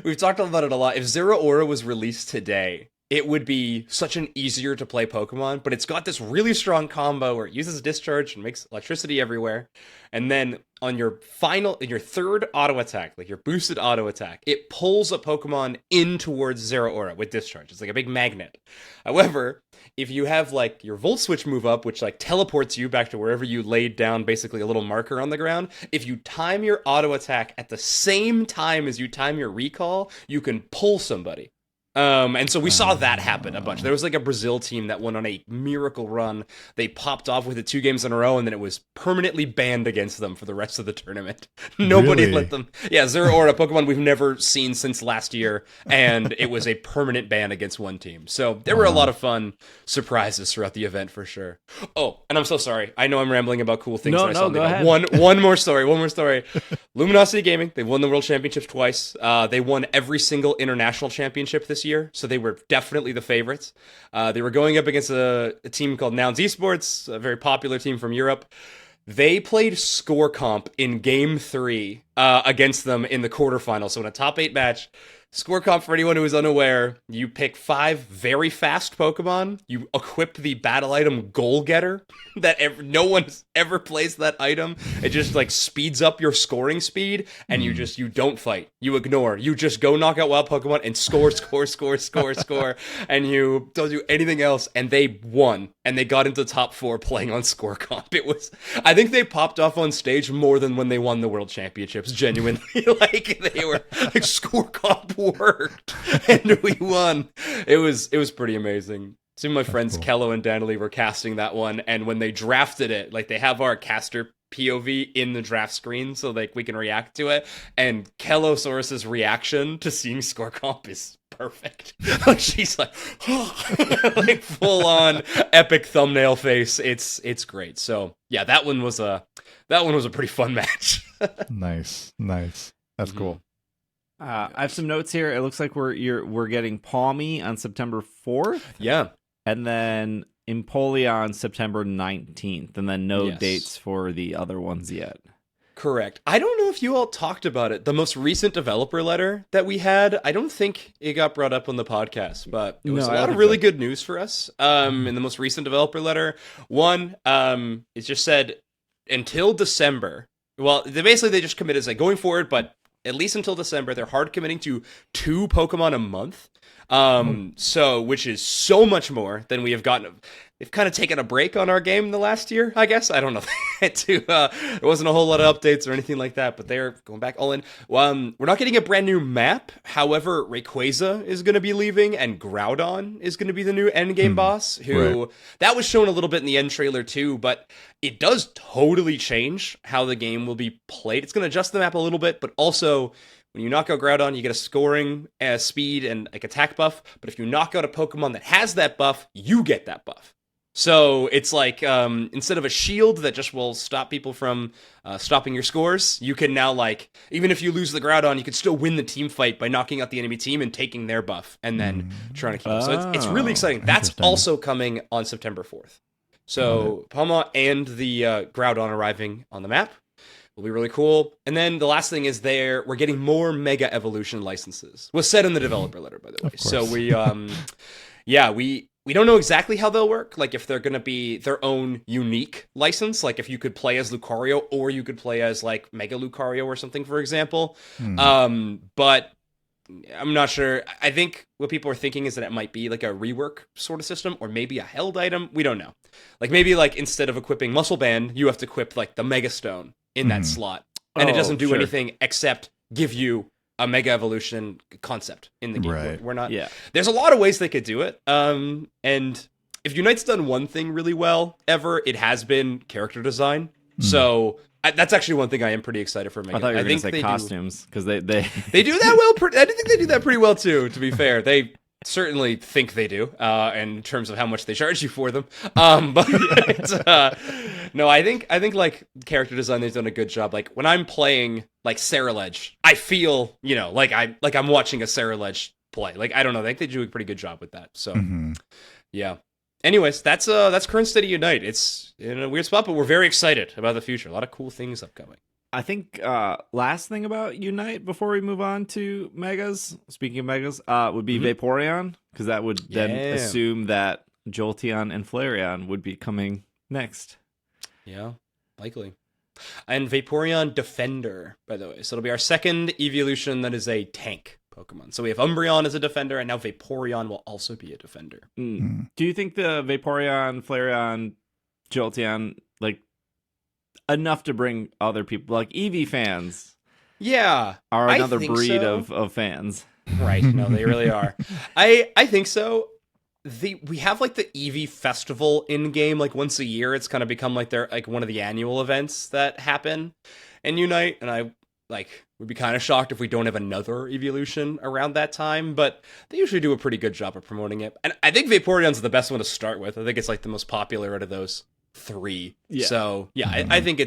we've talked about it a lot. If Zeraora was released today, it would be such an easier to play Pokemon, but it's got this really strong combo where it uses discharge and makes electricity everywhere. And then on your third auto attack, like your boosted auto attack, it pulls a Pokemon in towards Zeraora with discharge. It's like a big magnet. However, if you have like your Volt Switch move up, which like teleports you back to wherever you laid down basically a little marker on the ground, if you time your auto attack at the same time as you time your recall, you can pull somebody. And so we saw that happen a bunch. There was like a Brazil team that went on a miracle run. They popped off with it 2 games in a row, and then it was permanently banned against them for the rest of the tournament. Nobody let them. Yeah, Zeraora, a Pokemon we've never seen since last year, and it was a permanent ban against one team. So there were a lot of fun surprises throughout the event for sure. Oh, and I'm so sorry. I know I'm rambling about cool things. No, go ahead. One more story. Luminosity Gaming, they won the World Championships twice. They won every single international championship this year, so they were definitely the favorites. They were going up against a team called Nouns Esports, a very popular team from Europe. They played Score Comp in Game 3 against them in the quarterfinals. So in a top 8 match, Score Comp, for anyone who is unaware, you pick 5 very fast Pokemon, you equip the battle item Goal Getter, that no one ever plays that item. It just like speeds up your scoring speed, and you don't fight. You ignore. You just go knock out wild Pokemon and score, and you don't do anything else, and they won. And they got into top 4 playing on Score Comp. I think they popped off on stage more than when they won the World Championships, genuinely. Like, they were like, Score Comp worked, and we won. It was pretty amazing. Some of my friends, cool. Kello and Danley, were casting that one, and when they drafted it, like, they have our caster POV in the draft screen so like we can react to it, and Kellosaurus's reaction to seeing Score Comp is perfect. Like, she's like, like full on epic thumbnail face. It's great. So yeah, that one was a pretty fun match. Nice. That's cool. I have some notes here. It looks like we're getting Palmy on September 4th. Yeah. And then Empoleon September 19th. And then no dates for the other ones yet. Correct. I don't know if you all talked about it. The most recent developer letter that we had, I don't think it got brought up on the podcast, but it was a lot of really good news for us. In the most recent developer letter, one, it just said until December. Well, they just committed as like going forward, but at least until December, they're hard committing to 2 Pokemon a month. So, which is so much more than we have gotten. They've kind of taken a break on our game the last year, I guess. I don't know. There wasn't a whole lot of updates or anything like that, but they're going back all in. We're not getting a brand new map. However, Rayquaza is going to be leaving, and Groudon is going to be the new endgame boss, that was shown a little bit in the end trailer too, but it does totally change how the game will be played. It's going to adjust the map a little bit, but also, when you knock out Groudon, you get a scoring, speed, and like attack buff. But if you knock out a Pokemon that has that buff, you get that buff. So it's like, instead of a shield that just will stop people from stopping your scores, you can now, like, even if you lose the Groudon, you can still win the team fight by knocking out the enemy team and taking their buff, and then trying to keep them. So it's really exciting. That's also coming on September 4th. So Palma and the Groudon arriving on the map will be really cool. And then the last thing is we're getting more Mega Evolution licenses. Was said in the developer letter, by the way. So we don't know exactly how they'll work. Like, if they're going to be their own unique license, like if you could play as Lucario or you could play as like Mega Lucario or something, for example. But I'm not sure. I think what people are thinking is that it might be like a rework sort of system, or maybe a held item. We don't know. Like, maybe like instead of equipping Muscle Band, you have to equip like the Mega Stone in that slot. and it Oh, doesn't do sure. anything except give you a Mega Evolution concept in the game. Right. We're not. Yeah. There's a lot of ways they could do it. And if Unite's done one thing really well ever, it has been character design. So that's actually one thing I am pretty excited for Mega. I thought you were going to say they costumes because they they do that well. I think they do that pretty well too. To be fair, they certainly think they do, in terms of how much they charge you for them. But no, I think like character design, they've done a good job. Like when I'm playing like Sarah Ledge, I feel like I'm watching a Sarah Ledge play. Like I don't know, I think they do a pretty good job with that. So yeah. Anyways, that's current state of Unite. It's in a weird spot, but we're very excited about the future. A lot of cool things upcoming. I think last thing about Unite before we move on to Megas, speaking of Megas, would be Vaporeon, because that would then assume that Jolteon and Flareon would be coming next. Yeah, likely. And Vaporeon Defender, by the way. So it'll be our second evolution that is a tank Pokemon. So we have Umbreon as a defender, and now Vaporeon will also be a defender. Do you think the Vaporeon, Flareon, Jolteon, like, enough to bring other people, like Eevee fans, are another breed of fans? Right. No, they really are. I think so. We have like the Eevee festival in game like once a year. It's kind of become like their like one of the annual events that happen in Unite, and I would be kind of shocked if we don't have another evolution around that time, but they usually do a pretty good job of promoting it. And I think Vaporeon's the best one to start with. I think it's like the most popular out of those three. Yeah. So yeah, I think they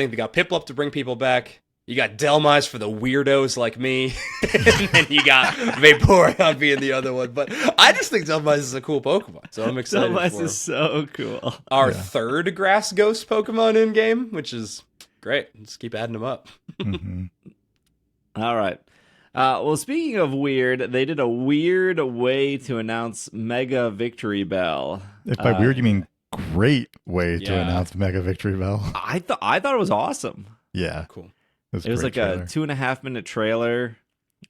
got Piplup to bring people back. You got Delmise for the weirdos like me, and then you got Vaporeon being the other one. But I just think Delmise is a cool Pokemon, so I'm excited for him. Delmise is so cool. Our third Grass Ghost Pokemon in game, which is great. Just keep adding them up. All right. Well, speaking of weird, they did a weird way to announce Mega Victreebel. If by weird you mean great way to announce Mega Victreebel. I thought it was awesome. Yeah, cool. It was like trailer. A 2.5-minute trailer.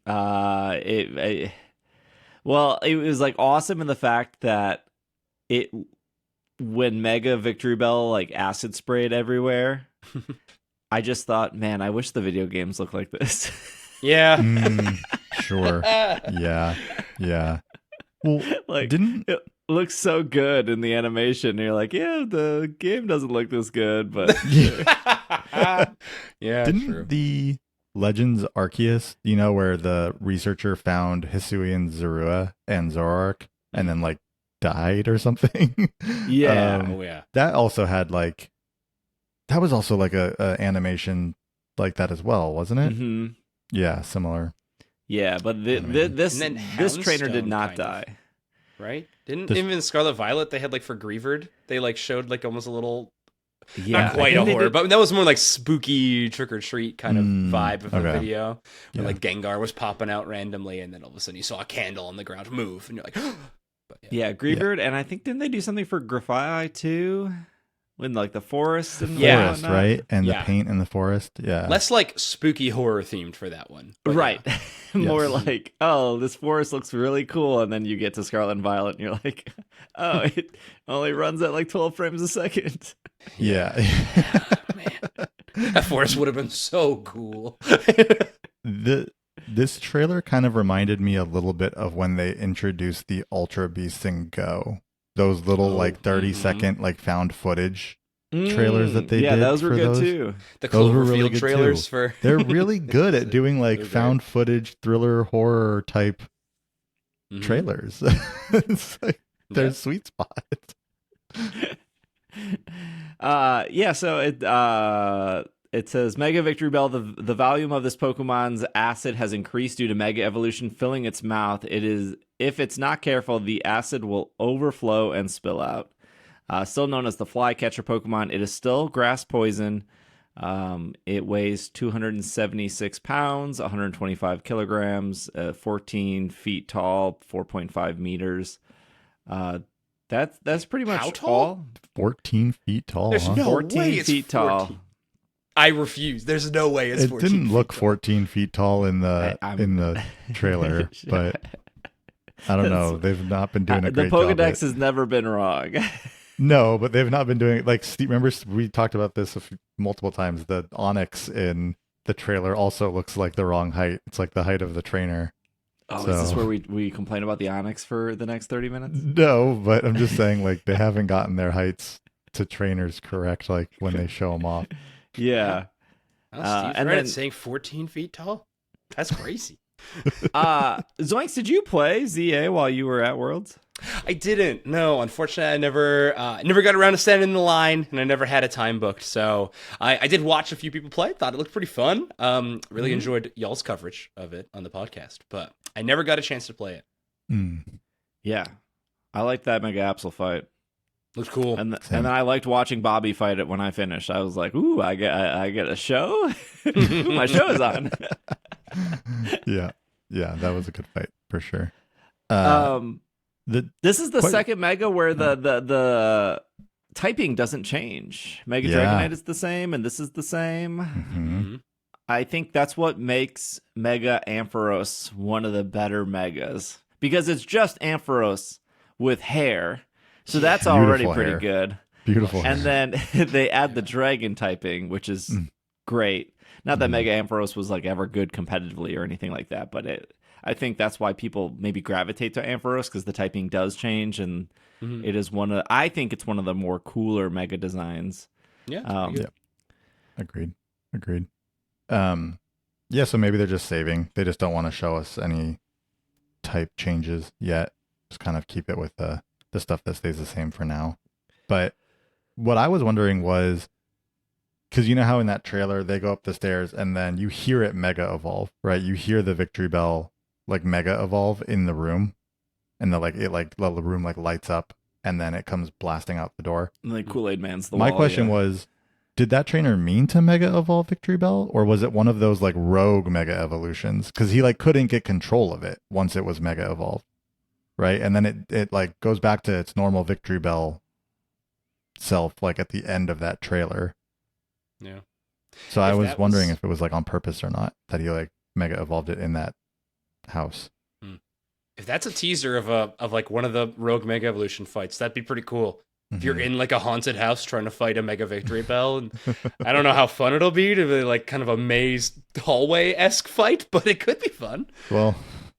It was like awesome in the fact that when Mega Victreebel like acid sprayed everywhere, I just thought, man, I wish the video games looked like this. Yeah. Sure. Yeah. Well, like it looks so good in the animation. You're like, yeah, the game doesn't look this good, but yeah. Didn't true. the Legends Arceus, where the researcher found Hisuian Zorua and Zoroark and then like died or something? Yeah. That also had like that was also like a animation like that as well, wasn't it? Mm-hmm. Yeah, similar. Yeah, but this trainer did not die. Right? Didn't even Scarlet Violet, they had like for Greavard, they like showed like almost a little not quite a horror, but that was more like spooky trick or treat kind of vibe of the video. Where like Gengar was popping out randomly, and then all of a sudden you saw a candle on the ground move, and you're like, but Greavard, and I think didn't they do something for Grafai too? In like the forest and forest, right? And the paint in the forest. Yeah. Less like spooky horror themed for that one. Right. Yeah. More like, oh, this forest looks really cool, and then you get to Scarlet and Violet and you're like, oh, it only runs at like 12 frames a second. Yeah. Man. That forest would have been so cool. This trailer kind of reminded me a little bit of when they introduced the Ultra Beasts in Go. Those little like 30-second like found footage trailers that they did. Yeah, those were good too. The Cloverfield trailers too. They're really good at doing like found footage thriller horror type trailers. It's like their sweet spot. So it says Mega Victreebel, the volume of this Pokemon's acid has increased due to Mega Evolution filling its mouth. If it's not careful, the acid will overflow and spill out. Still known as the Flycatcher Pokemon, it is still grass poison. It weighs 276 pounds, 125 kilograms, 14 feet tall, 4.5 meters. That's pretty much How tall? all. 14 feet tall. There's no 14 way it's feet 14. tall. I refuse. There's no way it's 14 It didn't look feet 14 feet tall in the trailer, but I don't know. They've not been doing a great job. The Pokedex has never been wrong. No, but they've not been doing it. Like, Steve, remember we talked about this multiple times. The Onyx in the trailer also looks like the wrong height. It's like the height of the trainer. Oh, So- is this where we complain about the Onyx for the next 30 minutes? No, but I'm just saying, like, they haven't gotten their heights to trainers correct, like when they show them off. Yeah. Oh, Steve's and right then- at saying 14 feet tall. That's crazy. Zoinks, did you play ZA while you were at Worlds? I didn't. No, unfortunately, I never got around to standing in the line, and I never had a time booked. So I did watch a few people play. Thought it looked pretty fun. Really enjoyed y'all's coverage of it on the podcast, but I never got a chance to play it. Mm. Yeah. I liked that Mega Absol fight. Looked cool. And Same. then I liked watching Bobby fight it when I finished. I was like, ooh, I get a show? My show is on. Yeah, that was a good fight for sure. This is the Quite- second Mega where the typing doesn't change. Mega Yeah. Dragonite is the same, and this is the same. Mhm. Mhm. I think that's what makes Mega Ampharos one of the better Megas. Because it's just Ampharos with hair. So that's Beautiful already pretty hair. good. Beautiful. And then they add the dragon typing, which is great. Not that Mega Ampharos was like ever good competitively or anything like that, but I think that's why people maybe gravitate to Ampharos, because the typing does change, and it is I think it's one of the more cooler Mega designs. Yeah. Yeah. Agreed. Yeah, so maybe they're just saving. They just don't want to show us any type changes yet. Just kind of keep it with the stuff that stays the same for now. But what I was wondering was, because you know how in that trailer they go up the stairs and then you hear it mega evolve, right? You hear the Victreebel like mega evolve in the room, and the room like lights up, and then it comes blasting out the door. And like Kool-Aid Man's the My wall, question yeah. was, did that trainer mean to mega evolve Victreebel, or was it one of those like rogue mega evolutions? Because he like couldn't get control of it once it was mega evolved, right? And then it like goes back to its normal Victreebel self like at the end of that trailer. Yeah. So I If was that wondering was- if it was like on purpose or not that he like mega evolved it in that house. If that's a teaser of like one of the Rogue Mega Evolution fights, that'd be pretty cool. If you're Mhm. in like a haunted house trying to fight a Mega Victreebel, and I don't know how fun it'll be to be like kind of a maze hallway-esque fight, but it could be fun. Well,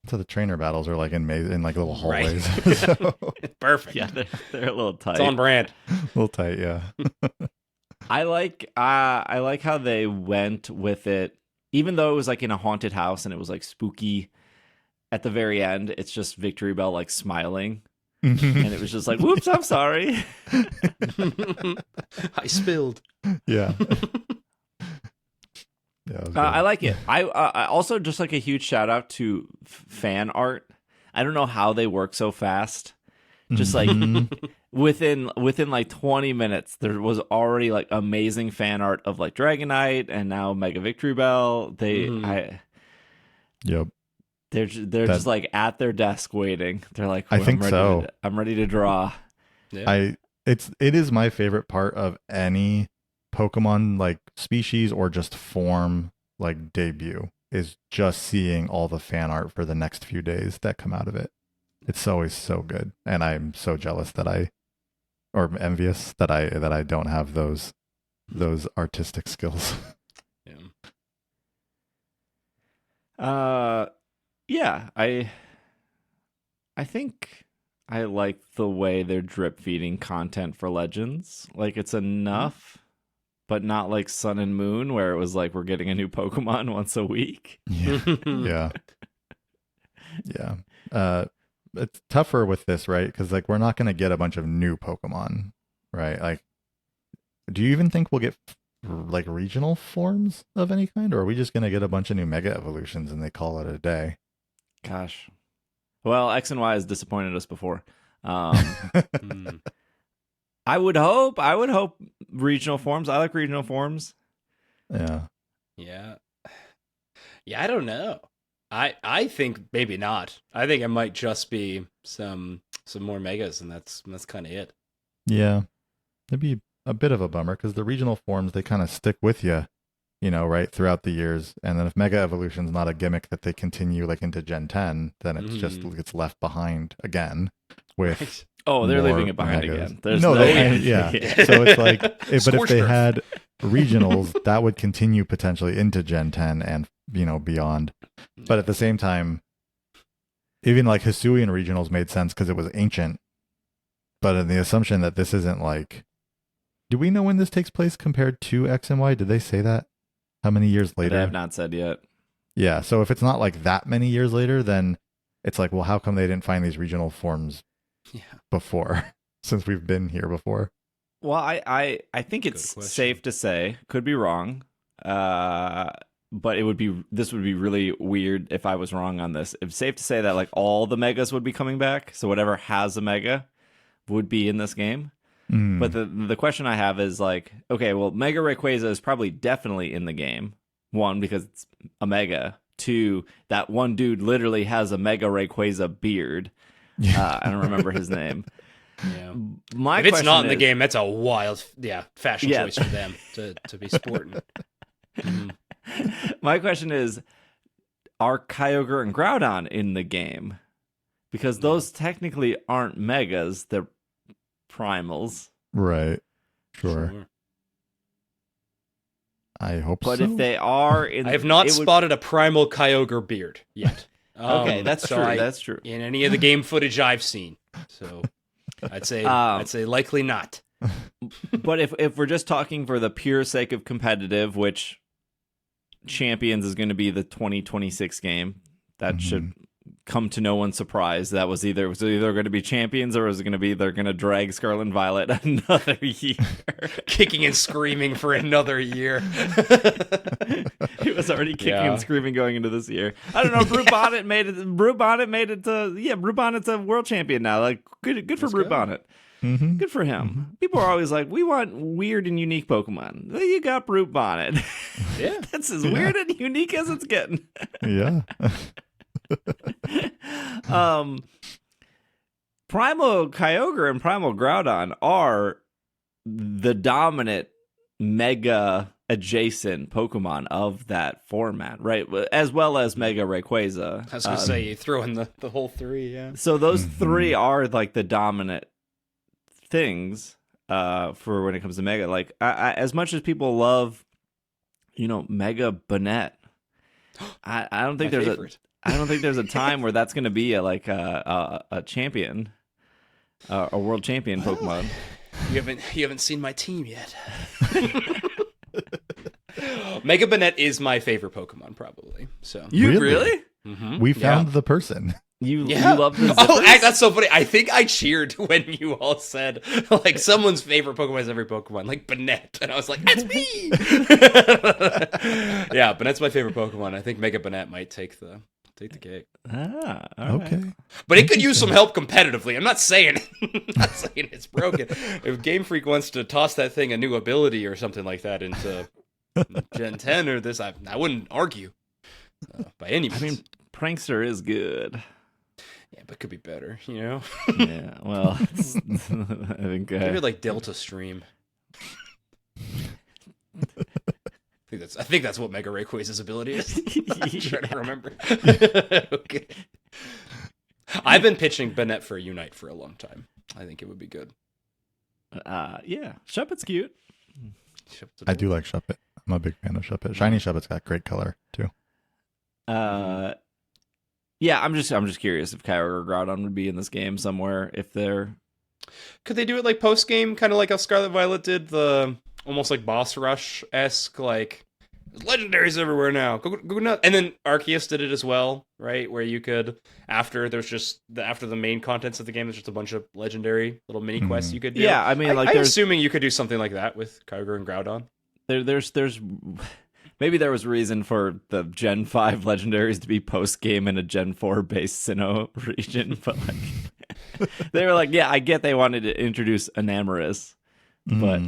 so the trainer battles are like in like little Right. hallways. So, Perfect. Yeah, they're a little tight. It's on brand. a little tight, yeah. I like how they went with it, even though it was like in a haunted house and it was like spooky. At the very end, it's just Victreebel like smiling, and it was just like, "Whoops, I'm sorry." I spilled. Yeah. Yeah, it was I good. like it. I also just like a huge shout out to fan art. I don't know how they work so fast. Just like Mhm. within like 20 minutes, there was already like amazing fan art of like Dragonite and now Mega Victreebel. Yep. They're just like at their desk waiting. They're like, I think I'm ready so. I'm ready to draw. Yeah. It is my favorite part of any Pokemon like species or just form like debut is just seeing all the fan art for the next few days that come out of it. It's always so good, and I'm so jealous or envious that I don't have those artistic skills. Yeah. Yeah, I think I like the way they're drip feeding content for Legends. Like it's enough, but not like Sun and Moon where it was like we're getting a new Pokemon once a week. Yeah. Yeah. It's tougher with this, right? Because like we're not going to get a bunch of new Pokemon, right? Like, do you even think we'll get like regional forms of any kind, or are we just going to get a bunch of new Mega Evolutions and they call it a day? Gosh. Well, X and Y has disappointed us before. Mm. I would hope regional forms. I like regional forms. Yeah. Yeah. Yeah, I don't know. I think maybe not. I think it might just be some more megas, and that's kind of it. Yeah. It'd be a bit of a bummer because the regional forms, they kind of stick with you, right, throughout the years. And then if Mega Evolution's not a gimmick that they continue like into Gen 10, then it's just it's left behind again with Right. Oh, they're more leaving it behind megas. again. There's no, no yeah. So it's like, but if Scorched they earth. had regionals, that would continue potentially into Gen 10 and beyond. But at the same time, even like Hisuian regionals made sense because it was ancient. But in the assumption that this isn't like, do we know when this takes place compared to X and Y? Did they say that? How many years They later? have not said yet. Yeah. So if it's not like that many years later, then it's like, well, how come they didn't find these regional forms before, since we've been here before? Well, I think Good it's question. safe to say, could be wrong, but this would be really weird if I was wrong on this. It's safe to say that like all the megas would be coming back, so whatever has a mega would be in this game. But the question I have is like, okay, well, Mega Rayquaza is probably definitely in the game. One, because it's a mega. Two, that one dude literally has a Mega Rayquaza beard. I don't remember his name. Yeah. My If it's question not in the is- game, that's a wild, fashion Yeah. choice for them to be sporting. Mhm. My question is, are Kyogre and Groudon in the game? Because those technically aren't megas, they're primals. Right. Sure. I hope But so. if they are in I have not it would- spotted a primal Kyogre beard yet. Okay, that's so true. I- That's true. in any of the game footage I've seen. So I'd say likely not. But if we're just talking for the pure sake of competitive, which Champions is going to be the 2026 game, that should come to no one's surprise. That was either going to be Champions, or was it going to be they're going to drag Scarlet and Violet another year. Kicking and screaming for another year. He was already kicking Yeah. and screaming going into this year. I don't know. Brew Bonnet made it. Brew Bonnet made it to. Yeah, Brew Bonnet's a world champion now. Like good for Brew go. Bonnet. Mhm. Good for him. People are always like, we want weird and unique Pokemon. Well, you got Brute Bonnet. Yeah. That's as weird and unique as it's getting. Yeah. Primal Kyogre and Primal Groudon are the dominant mega adjacent Pokemon of that format, right? As well as Mega Rayquaza. I was going to say, you throw in the whole three, yeah. So those three are like the dominant things for when it comes to Mega. Like I, as much as people love, Mega Bonnet, I don't think My there's favorite. I don't think there's a time where that's going to be a champion, a world champion Pokemon. You haven't seen my team yet. Mega Bonnet is my favorite Pokemon, probably. So You Really? really? We found the person. You Yeah. love the Oh, zippers? that's so funny. I think I cheered when you all said, like, someone's favorite Pokemon is every Pokemon, like Bonnet. And I was like, that's me! Yeah, Bonnet's my favorite Pokemon. I think Mega Bonnet might take the cake. Ah, all right. Okay. But it could use some help competitively. I'm not saying it's broken. If Game Freak wants to toss that thing a new ability or something like that into Gen 10 or this, I wouldn't argue by any means. I mean, Prankster is good. yeah, but it could be better, you know? Yeah, well, I think Maybe like Delta Stream. I think that's what Mega Rayquaza's ability is. I'm trying to remember. Okay. I've been pitching Bonnet for a Unite for a long time. I think it would be good. yeah, Shuppet's cute. I do like Shuppet. I'm a big fan of Shuppet. Shiny Shuppet's got great color too. Yeah, I'm just curious if Kyogre or Groudon would be in this game somewhere. If they're Could they do it like post game, kind of like how Scarlet Violet did, the almost like boss rush esque, like legendaries everywhere now. Go nuts. And then Arceus did it as well, right? Where you could after the main contents of the game, there's just a bunch of legendary little mini quests you could do. yeah, I mean, like I'm there's assuming you could do something like that with Kyogre and Groudon. there's maybe there was reason for the Gen 5 legendaries to be post game in a Gen 4 based Sinnoh region, but like they were like, yeah, I get they wanted to introduce Enamorus, but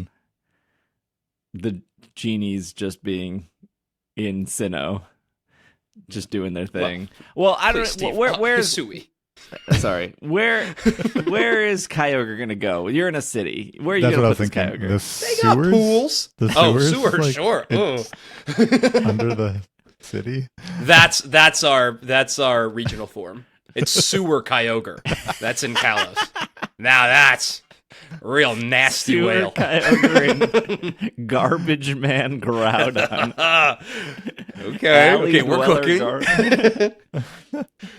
the genies just being in Sinnoh, just doing their thing. Well, I don't know where's Hisui? sorry, where is Kyogre gonna go? You're in a city. Where are you That's what I gonna was put this thinking. Kyogre? The They got sewers? pools. The Oh, sewers, sewer, like, sure. Oh. it's under the city. That's our regional form. It's Sewer Kyogre. That's in Kalos. Now that's a real nasty Sewer whale. Kyogre and Garbage Man Groudon. Okay, we're cooking.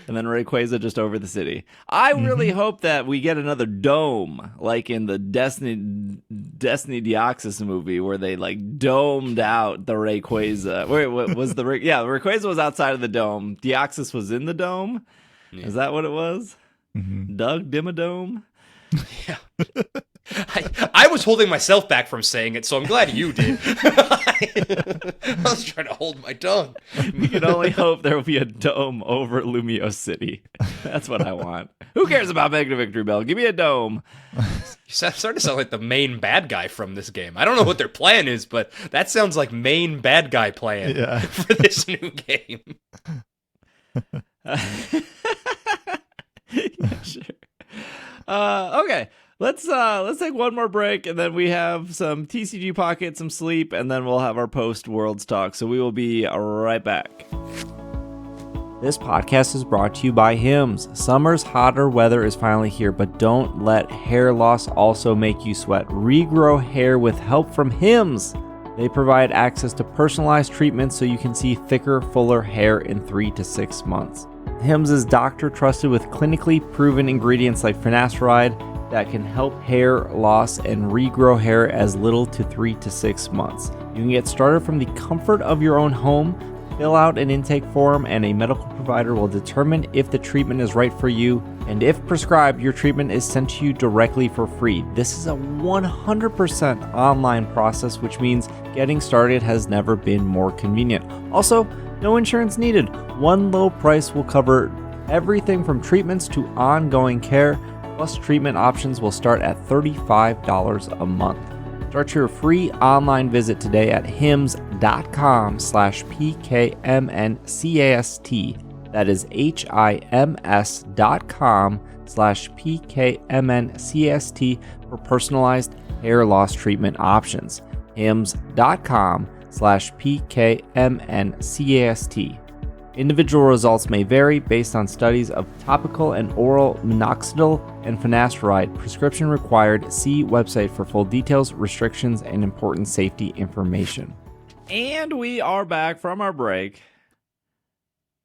And then Rayquaza just over the city. I really hope that we get another dome, like in the Destiny Deoxys movie, where they like domed out the Rayquaza. Wait, what was the Rayquaza was outside of the dome. Deoxys was in the dome. Yeah. Is that what it was? Doug Dimmadome? Yeah. I was holding myself back from saying it, so I'm glad you did. I was trying to hold my tongue. We can only hope there will be a dome over Lumio City. That's what I want. Who cares about Mega Victreebel? Give me a dome. You starting to sound like the main bad guy from this game. I don't know what their plan is, but that sounds like main bad guy plan for this new game. Yeah, sure. Okay. Let's take one more break, and then we have some TCG Pocket, some sleep, and then we'll have our post-Worlds talk. So we will be right back. This podcast is brought to you by Hims. Summer's hotter weather is finally here, but don't let hair loss also make you sweat. Regrow hair with help from Hims. They provide access to personalized treatments so you can see thicker, fuller hair in 3 to 6 months. Hims is doctor trusted with clinically proven ingredients like finasteride that can help hair loss and regrow hair as little to 3 to 6 months. You can get started from the comfort of your own home, fill out an intake form, and a medical provider will determine if the treatment is right for you. And if prescribed, your treatment is sent to you directly for free. This is a 100% online process, which means getting started has never been more convenient. Also, no insurance needed. One low price will cover everything from treatments to ongoing care. Plus, treatment options will start at $35 a month. Start your free online visit today at hims.com/PKMNcast. That is HIMS.com/PKMNcast for personalized hair loss treatment options. hims.com/PKMNcast. Individual results may vary based on studies of topical and oral minoxidil and finasteride. Prescription required. See website for full details, restrictions, and important safety information. And we are back from our break.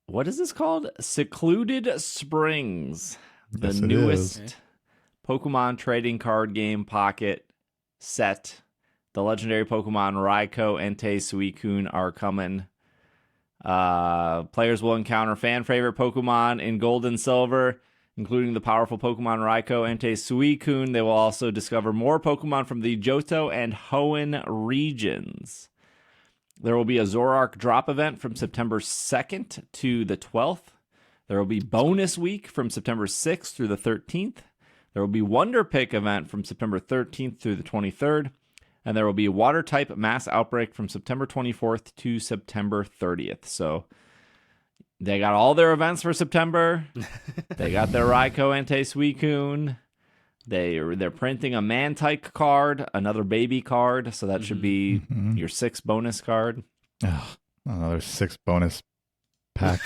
What is this called? Secluded Springs. The newest Pokemon trading card game pocket set. The legendary Pokemon Raikou, Entei, Suicune are coming. Players will encounter fan-favorite Pokemon in Gold and Silver, including the powerful Pokemon Raikou, Entei, Suicune. They will also discover more Pokemon from the Johto and Hoenn regions. There will be a Zoroark drop event from September 2nd to the 12th. There will be Bonus Week from September 6th through the 13th. There will be Wonder Pick event from September 13th through the 23rd. And there will be a Water type mass outbreak from September 24th to September 30th. So they got all their events for September. They got their Raikou, Entei, Suicune. They're printing a Mantike card, another baby card. So that should be your 6th bonus card. Oh, another 6 bonus pack.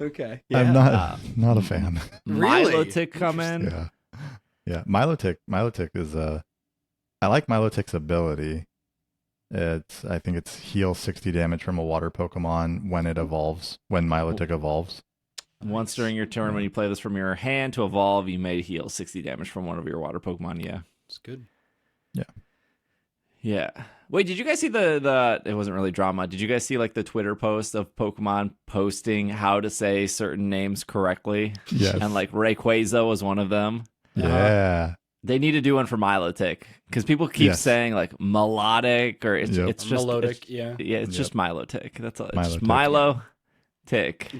Okay. Yeah. I'm not a fan. Really? Milotic come in. Yeah. Milotic is I like Milotic's ability. I think it's heal 60 damage from a water Pokemon when it evolves, when Milotic evolves. Once during your turn, when you play this from your hand to evolve, you may heal 60 damage from one of your water Pokemon. Yeah. It's good. Yeah. Wait, did you guys see the it wasn't really drama. Did you guys see like the Twitter post of Pokemon posting how to say certain names correctly? Yes. And like Rayquaza was one of them. Yeah. They need to do one for Milotic because people keep saying like melodic or it's just melodic. It's just Milotic. That's all. It's just Milotic. Milo-tic.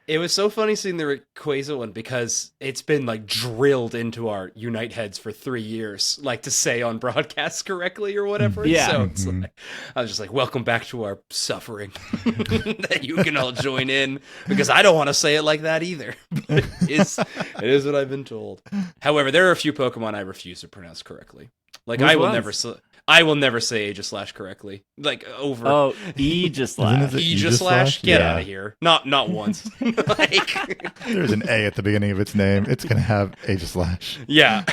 It was so funny seeing the Rayquaza one because it's been like drilled into our Unite heads for 3 years, like to say on broadcasts correctly or whatever. Yeah. So it's like, I was just like, welcome back to our suffering that you can all join in because I don't want to say it like that either. But it is what I've been told. However, there are a few Pokemon I refuse to pronounce correctly. Like Which I will ones? never I will never say Aegislash correctly. Like over. Oh, Aegislash. Isn't it Aegislash? Get Yeah. out of here. Not once. Like, There's an A at the beginning of its name. It's gonna have Aegislash. yeah.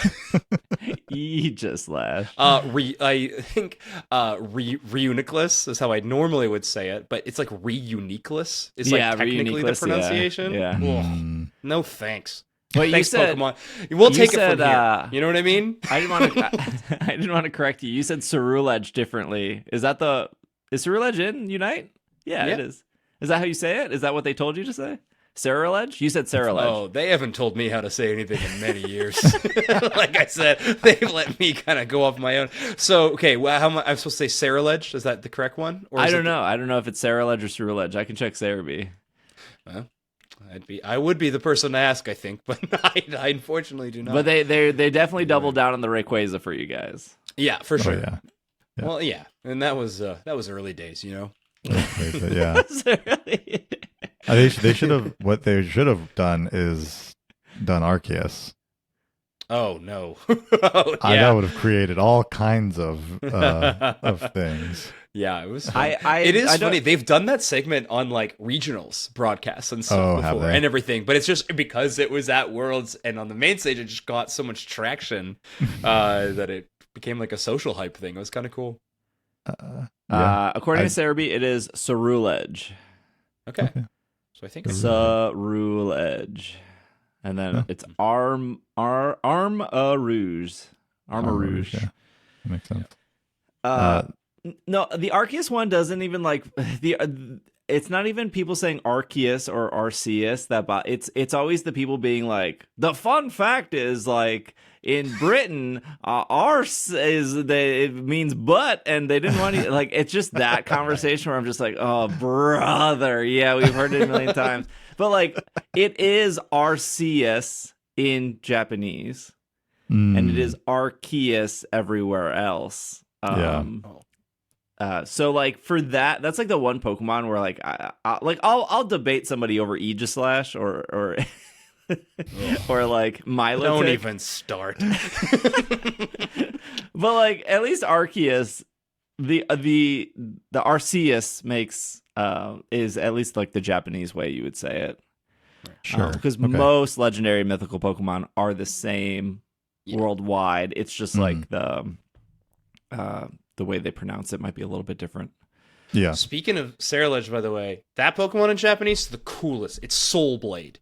Aegislash. I think Reuniclus is how I normally would say it, but it's like Reunicelus is like technically the Reuniclus, pronunciation. Yeah. Ugh, Mm. no thanks. But Thanks, you said Pokemon. We'll you take it said, from here. You know what I mean? I didn't want to. I didn't want to correct you. You said Cerulege differently. Is Cerulege in Unite? Yeah, Yeah. it is. Is that how you say it? Is that what they told you to say? Cerulege? You said Cerulege. Oh, they haven't told me how to say anything in many years. Like I said, they've let me kind of go off my own. So, okay, well, how am I supposed to say Cerulege? Is that the correct one? Or I is don't it know. I don't know if it's Cerulege or Cerulege. I can check Cerebi. Well, I would be the person to ask, I think, but I unfortunately do not. But they definitely doubled down on the Rayquaza for you guys. Yeah, for sure. Oh, yeah. Yeah. Well, yeah, and that was early days, you know. Yeah. They should have. What they should have done is done Arceus. Oh no! Oh, yeah. That would have created all kinds of things. Yeah, it was fun. It is funny. They've done that segment on like regionals broadcasts and stuff Oh, have before they? and everything, but it's just because it was at Worlds and on the main stage, it just got so much traction that it became like a social hype thing. It was kind of cool. According to Cerebi, it is Cerulege. Okay. So I think it's Cerulege. And then it's Arm Rouge. Rouge. Yeah. That makes sense. No, the Arceus one doesn't even like it's not even people saying Arceus or Arceus it's always the people being like, the fun fact is like in Britain arse it means butt, and they didn't want to like, it's just that conversation where I'm just like, oh brother, yeah, we've heard it a million times. But like, it is Arceus in Japanese and it is Arceus everywhere else. So like for that's like the one Pokemon where like I'll debate somebody over Aegislash or or like Milotic. Don't even start. But like at least Arceus, the Arceus makes is at least like the Japanese way you would say it. Sure. Because Okay. most legendary mythical Pokemon are the same worldwide. It's just like the way they pronounce it might be a little bit different. Yeah. Speaking of Cerulege, by the way, that Pokemon in Japanese is the coolest. It's Soul Blade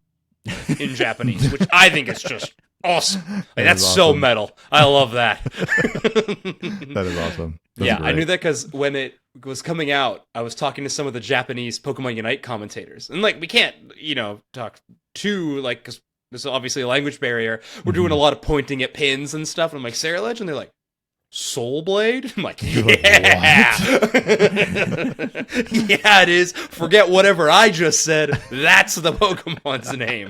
in Japanese, which I think is just awesome. Like, that's is so awesome. metal. I love that. That is awesome. That's Yeah, I great. knew that because when it was coming out, I was talking to some of the Japanese Pokemon Unite commentators, and like we can't, talk too like because there's obviously a language barrier. We're doing a lot of pointing at pins and stuff, and I'm like Cerulege, and they're like, Soul Blade? I'm like, You're like, yeah. Yeah, it is. Forget whatever I just said. That's the Pokemon's name.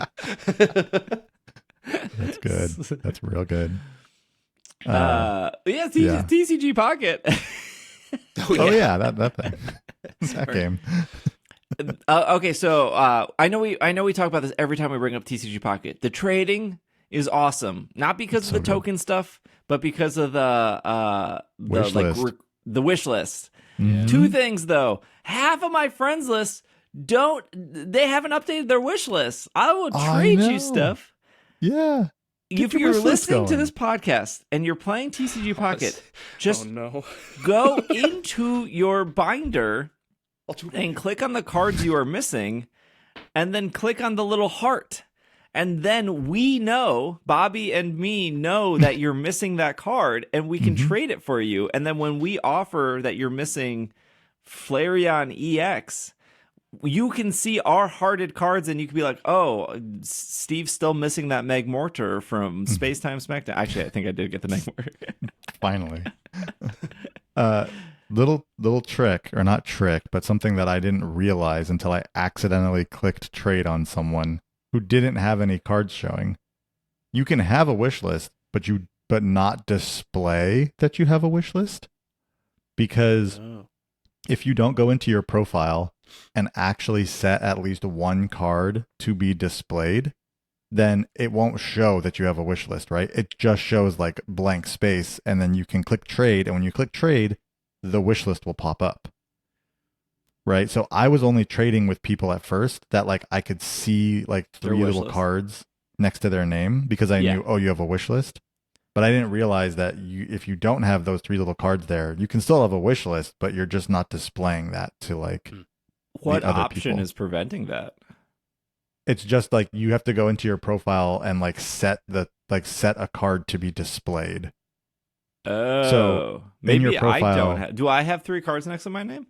That's good. That's real good. TCG Pocket. Oh yeah, that thing. That game. Okay, so I know we talk about this every time we bring up TCG Pocket. The trading is awesome, not because of the token stuff, but because of the Wish list. The wish list. Mhm. Two things though: half of my friends list they haven't updated their wish list. I will trade know. you stuff. Yeah. If your you're wish list listening to going. this podcast and you're playing TCG Pocket, just Oh no. go into your binder and click on the cards you are missing, and then click on the little heart. And then we know, Bobby and me know that you're missing that card, and we can trade it for you. And then when we offer that you're missing Flareon EX, you can see our hearted cards, and you can be like, oh, Steve's still missing that Magmortar from Space Time Smackdown. Actually, I think I did get the Magmortar. Finally. Little trick, or not trick, but something that I didn't realize until I accidentally clicked trade on someone who didn't have any cards showing. You can have a wish list, but not display that you have a wish list, because if you don't go into your profile and actually set at least one card to be displayed, then it won't show that you have a wish list, right? It just shows like blank space, and then you can click trade, and when you click trade, the wish list will pop up. Right? So I was only trading with people at first that like I could see like Their 3 wish little list. cards next to their name because I Yeah. knew, oh, you have a wish list. But I didn't realize that if you don't have those 3 little cards there, you can still have a wish list, but you're just not displaying that to like What other option people. is preventing that? It's just like you have to go into your profile and like set a card to be displayed. Oh, in maybe your I profile- don't have. Do I have 3 cards next to my name?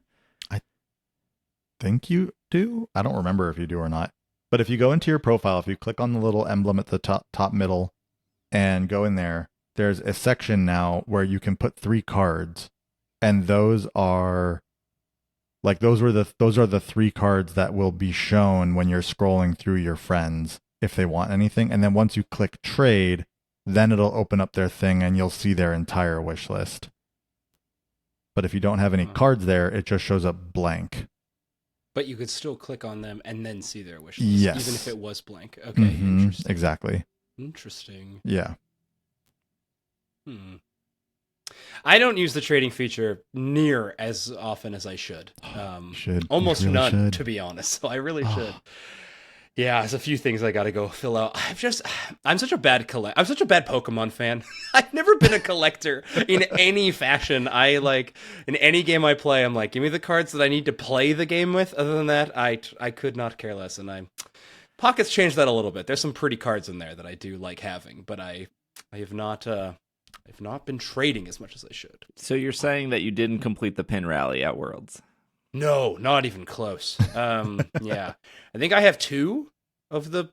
Think you do? I don't remember if you do or not. But if you go into your profile, if you click on the little emblem at the top middle and go in there, there's a section now where you can put 3 cards, and those are those are the 3 cards that will be shown when you're scrolling through your friends if they want anything. And then once you click trade, then it'll open up their thing and you'll see their entire wish list. But if you don't have any cards there, it just shows up blank. But you could still click on them and then see their wish list, Yes. even if it was blank. Okay, Mhm, interesting. exactly. Interesting. Yeah. I don't use the trading feature near as often as I should. Should. You Almost really none, should. to be honest. So I really should. Yeah, there's a few things I got to go fill out. I'm such a bad Pokemon fan. I've never been a collector in any fashion. In any game I play, I'm like, give me the cards that I need to play the game with. Other than that, I could not care less. And Pocket's changed that a little bit. There's some pretty cards in there that I do like having, but I have not been trading as much as I should. So you're saying that you didn't complete the pin rally at Worlds? No, not even close. Yeah, I think I have 2 of the.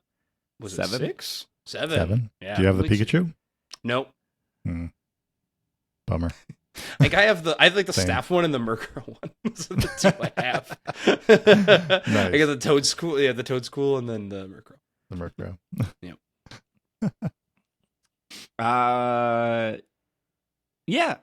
Was it 7? 6? 7. 7? Yeah. Do you have the at least- Pikachu? Nope. Bummer. Like I have the Same. staff one and the Murkrow one. Those are the 2 I have. Nice. I got the Toad School, the Toad School, and then the Murkrow. The Murkrow. Yeah,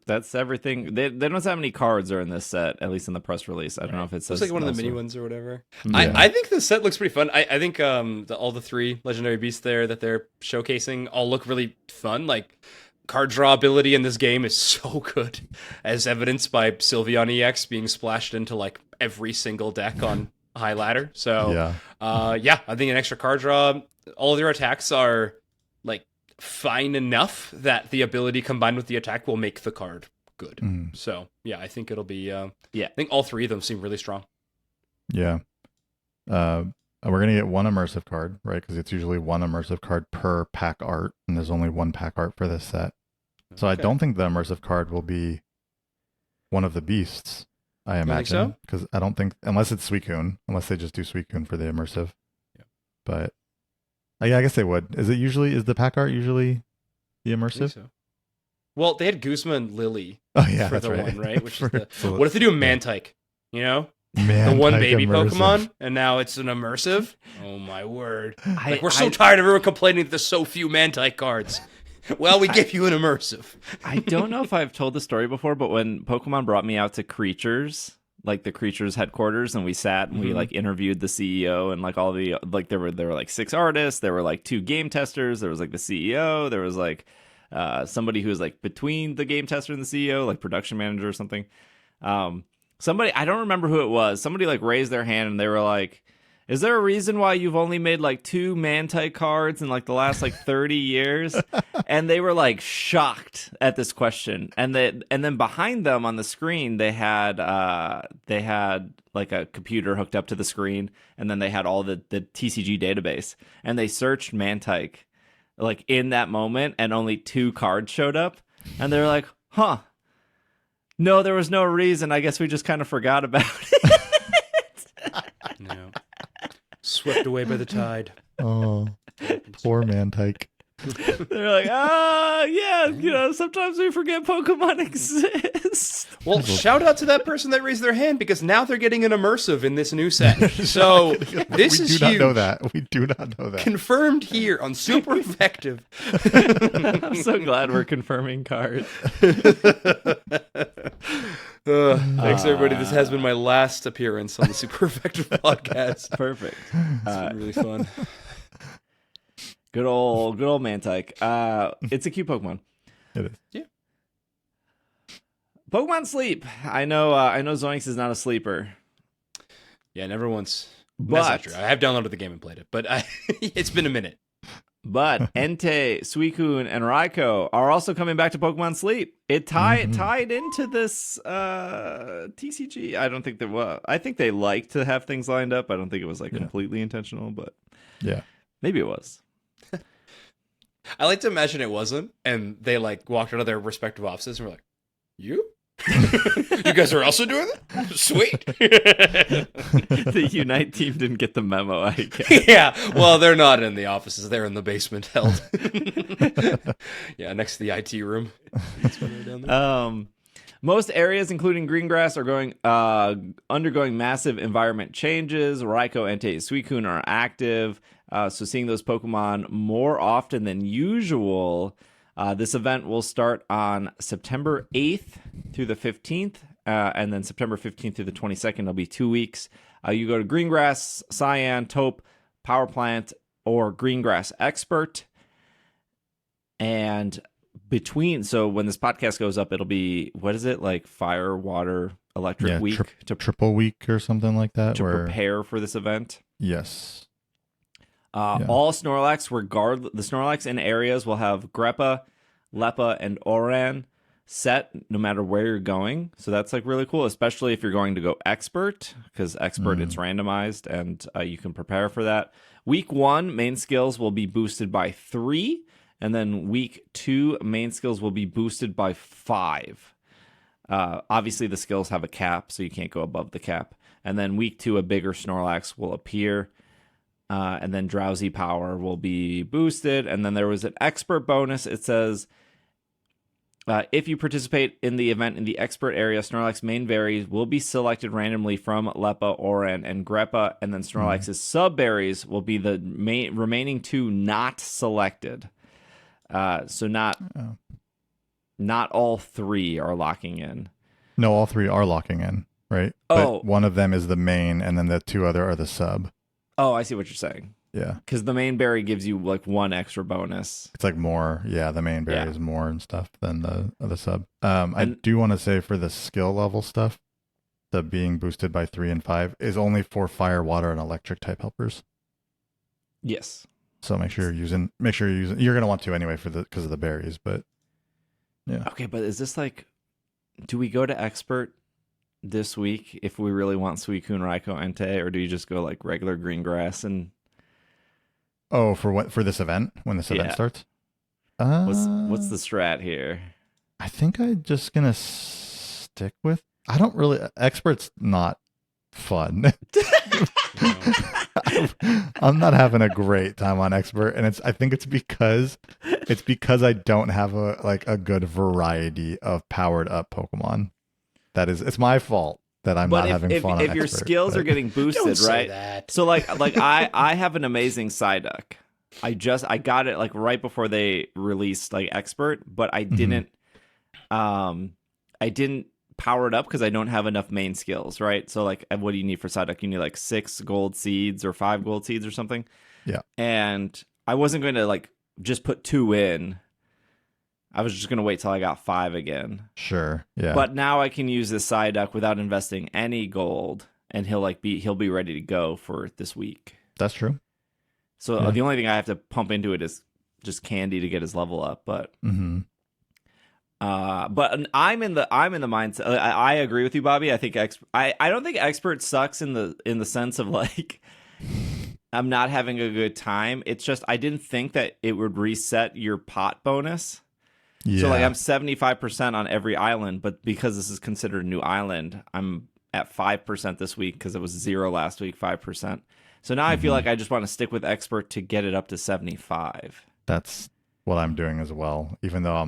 that's everything. They don't have any cards are in this set, at least in the press release. I don't know if it says It's like one of the also. mini ones or whatever. Yeah. I think the set looks pretty fun. I think all the 3 legendary beasts there that they're showcasing all look really fun. Like card draw ability in this game is so good, as evidenced by Sylveon EX being splashed into like every single deck on High Ladder. So Yeah. I think an extra card draw. All of their attacks are like fine enough that the ability combined with the attack will make the card good. Mhm. So yeah, I think it'll be. I Yeah. think all 3 of them seem really strong. Yeah. We're going to get 1 immersive card, right? Because it's usually 1 immersive card per pack art, and there's only 1 pack art for this set. So I Okay. don't think the immersive card will be one of the beasts, I don't think imagine. so? Because I don't think, unless it's Suicune, unless they just do Suicune for the immersive. Yeah. But yeah, I guess they would. Is the pack art usually the I think immersive? so. Well, they had Guzma and Lily Oh, yeah, for that's the right. one, right? Which is So- what if they do a Mantike? You know, Man, the one type baby immersive. Pokemon, and now it's an immersive. Oh my word! Like we're so I- tired of everyone complaining that there's so few Mantike cards. Well, we give you an immersive. I don't know if I've told the story before, but when Pokemon brought me out to Creatures, like the Creatures headquarters, and we sat and we like interviewed the CEO and like all the like there were like 6 artists, there were like 2 game testers, there was like the CEO, there was like somebody who was like between the game tester and the CEO, like production manager or something. Somebody, I don't remember who it was. Somebody like raised their hand and they were like, "Is there a reason why you've only made like 2 Mantike cards in like the last like 30 years?" And they were like shocked at this question. And then behind them on the screen they had like a computer hooked up to the screen, and then they had all the TCG database, and they searched Mantike like in that moment, and only 2 cards showed up, and they were like, "Huh. No, there was no reason. I guess we just kind of forgot about it." No. Swept away by the tide. Oh, poor Mantike. They're like, yeah, sometimes we forget Pokemon exist. Well, shout out to that person that raised their hand, because now they're getting an immersive in this new set. So this we is do not huge. know that. We do not know that. Confirmed here on Super Effective. I'm so glad we're confirming cards. Thanks, everybody. This has been my last appearance on the Super Effective podcast. Perfect. It's been really fun. Good old Mantike. It's a cute Pokemon. It is. Yeah. Pokemon Sleep. I know Zoinks is not a sleeper. Yeah, never once. But That's not true. I have downloaded the game and played it, but it's been a minute. But Entei, Suicune, and Raikou are also coming back to Pokemon Sleep. It tied into this TCG. I don't think there was. I think they like to have things lined up. I don't think it was like completely intentional, but Yeah. maybe it was. I like to imagine it wasn't, and they like walked out of their respective offices and were like, "You, you guys are also doing that? Sweet." The Unite team didn't get the memo, I guess. Yeah, well, they're not in the offices; they're in the basement, held. Yeah, next to the IT room. That's why they're down there. Most areas, including Greengrass, are undergoing massive environment changes. Raikou, Entei, Suicune are active, so seeing those Pokemon more often than usual. This event will start on September 8th through the 15th, and then September 15th through the 22nd. It'll be 2 weeks. You go to Greengrass, Cyan, Taupe, Power Plant, or Greengrass Expert. And so when this podcast goes up, it'll be, what is it, like Fire, Water, Electric week triple week or something like that to prepare for this event. Yes. All Snorlax, the Snorlax in areas will have Greppa, Leppa, and Oran set no matter where you're going. So that's like really cool, especially if you're going to go Expert, because Expert it's randomized and you can prepare for that. Week 1, main skills will be boosted by 3. And then week 2, main skills will be boosted by 5. Obviously, the skills have a cap, so you can't go above the cap. And then week 2, a bigger Snorlax will appear. And then Drowsy Power will be boosted. And then there was an expert bonus. It says, if you participate in the event in the expert area, Snorlax main berries will be selected randomly from Leppa, Oran, and Greppa. And then Snorlax's sub berries will be the remaining 2 not selected. So not all 3 are locking in. No, all 3 are locking in, right? But one of them is the main, and then the 2 other are the sub. Oh, I see what you're saying. Yeah. Because the main berry gives you like 1 extra bonus. It's like more. Yeah, the main berry is more and stuff than the sub. I do want to say for the skill level stuff, the being boosted by 3 and 5 is only for fire, water, and electric type helpers. Yes. So make sure you're using. You're gonna want to anyway because of the berries, but yeah. Okay, but is this like, do we go to expert this week if we really want Suicune, Raikou, Entei, or do you just go like regular green grass and? Oh, for this event when this event starts. What's the strat here? I think I'm just gonna stick with. I don't really. Expert's not fun. I'm not having a great time on expert, and I think it's because I don't have a good variety of powered up Pokemon. It's my fault that I'm not having fun on expert. If your skills are getting boosted, right? That. So like I have an amazing Psyduck. I got it like right before they released like expert, but I didn't power it up because I don't have enough main skills, right? So like, what do you need for Psyduck? You need like 6 gold seeds or 5 gold seeds or something. Yeah. And I wasn't going to like just put 2 in. I was just going to wait till I got 5 again. Sure. Yeah. But now I can use this Psyduck without investing any gold, and he'll be ready to go for this week. That's true. So the only thing I have to pump into it is just candy to get his level up, but but I'm in the mindset. I agree with you, Bobby. I think I don't think expert sucks in the sense of like I'm not having a good time. It's just I didn't think that it would reset your pot bonus. Yeah. So like I'm 75% on every island, but because this is considered a new island, I'm at 5% this week because it was 0 last week, 5%. So now I feel like I just want to stick with expert to get it up to 75. That's what I'm doing as well, even though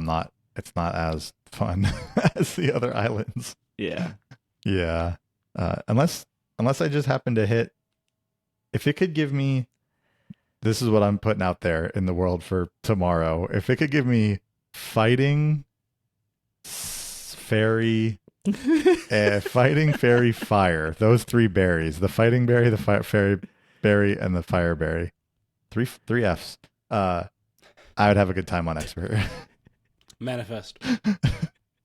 it's not as fun as the other islands. Yeah. Yeah. Unless I just happen to hit, if it could give me, this is what I'm putting out there in the world for tomorrow. If it could give me fighting, fairy, fire, those 3 berries, the fighting berry, the fairy berry, and the fire berry, three Fs. I would have a good time on expert. Manifest.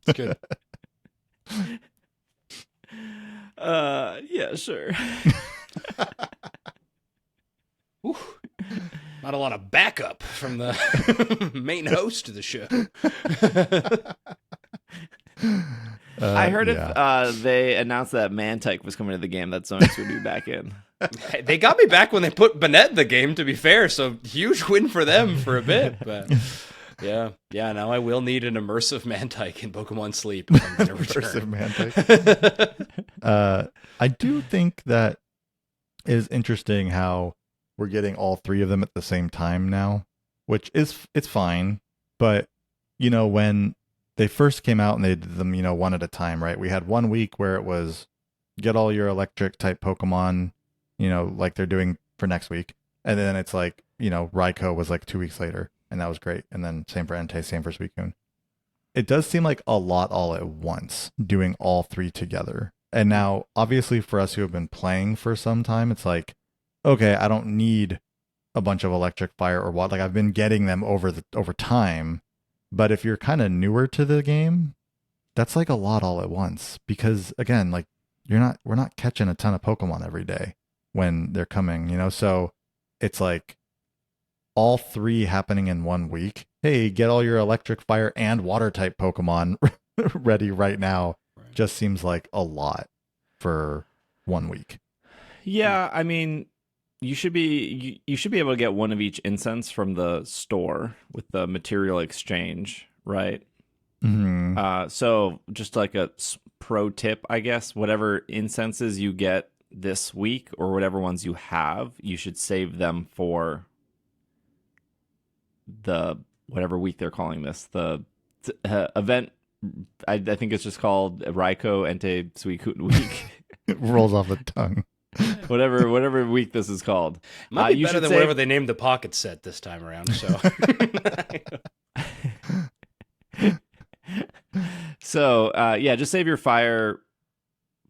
It's good. Yeah, sure. Whew. Not a lot of backup from the main host of the show. I heard if they announced that Mantike was coming to the game, that Zonix would be back in. They got me back when they put Bennett in the game, to be fair, so huge win for them for a bit. But yeah, now I will need an immersive Mantike in Pokemon Sleep if I'm going to return. Immersive Mantike. I do think that is interesting how we're getting all three of them at the same time now, which it's fine. But, when they first came out and they did them, one at a time, right? We had 1 week where it was get all your electric type Pokemon, like they're doing for next week. And then it's like, Raikou was like 2 weeks later, and that was great. And then same for Entei, same for Suicune. It does seem like a lot all at once, doing all three together. And now, obviously, for us who have been playing for some time, it's like, okay, I don't need a bunch of electric, fire, or water. Like, I've been getting them over time. But if you're kind of newer to the game, that's like a lot all at once. Because again, like we're not catching a ton of Pokemon every day when they're coming, So it's like all three happening in 1 week. Hey, get all your electric, fire, and water type Pokemon ready right now. Right. Just seems like a lot for 1 week. Yeah, I mean, you should be able to get one of each incense from the store with the material exchange, right? Mm-hmm. So just like a pro tip, I guess, whatever incenses you get this week or whatever ones you have, you should save them for the whatever week they're calling this, the event. I think it's just called Raikou Entei Suicune week. It rolls off the tongue. whatever week this is called. Might be better than whatever they named the pocket set this time around. So, just save your fire,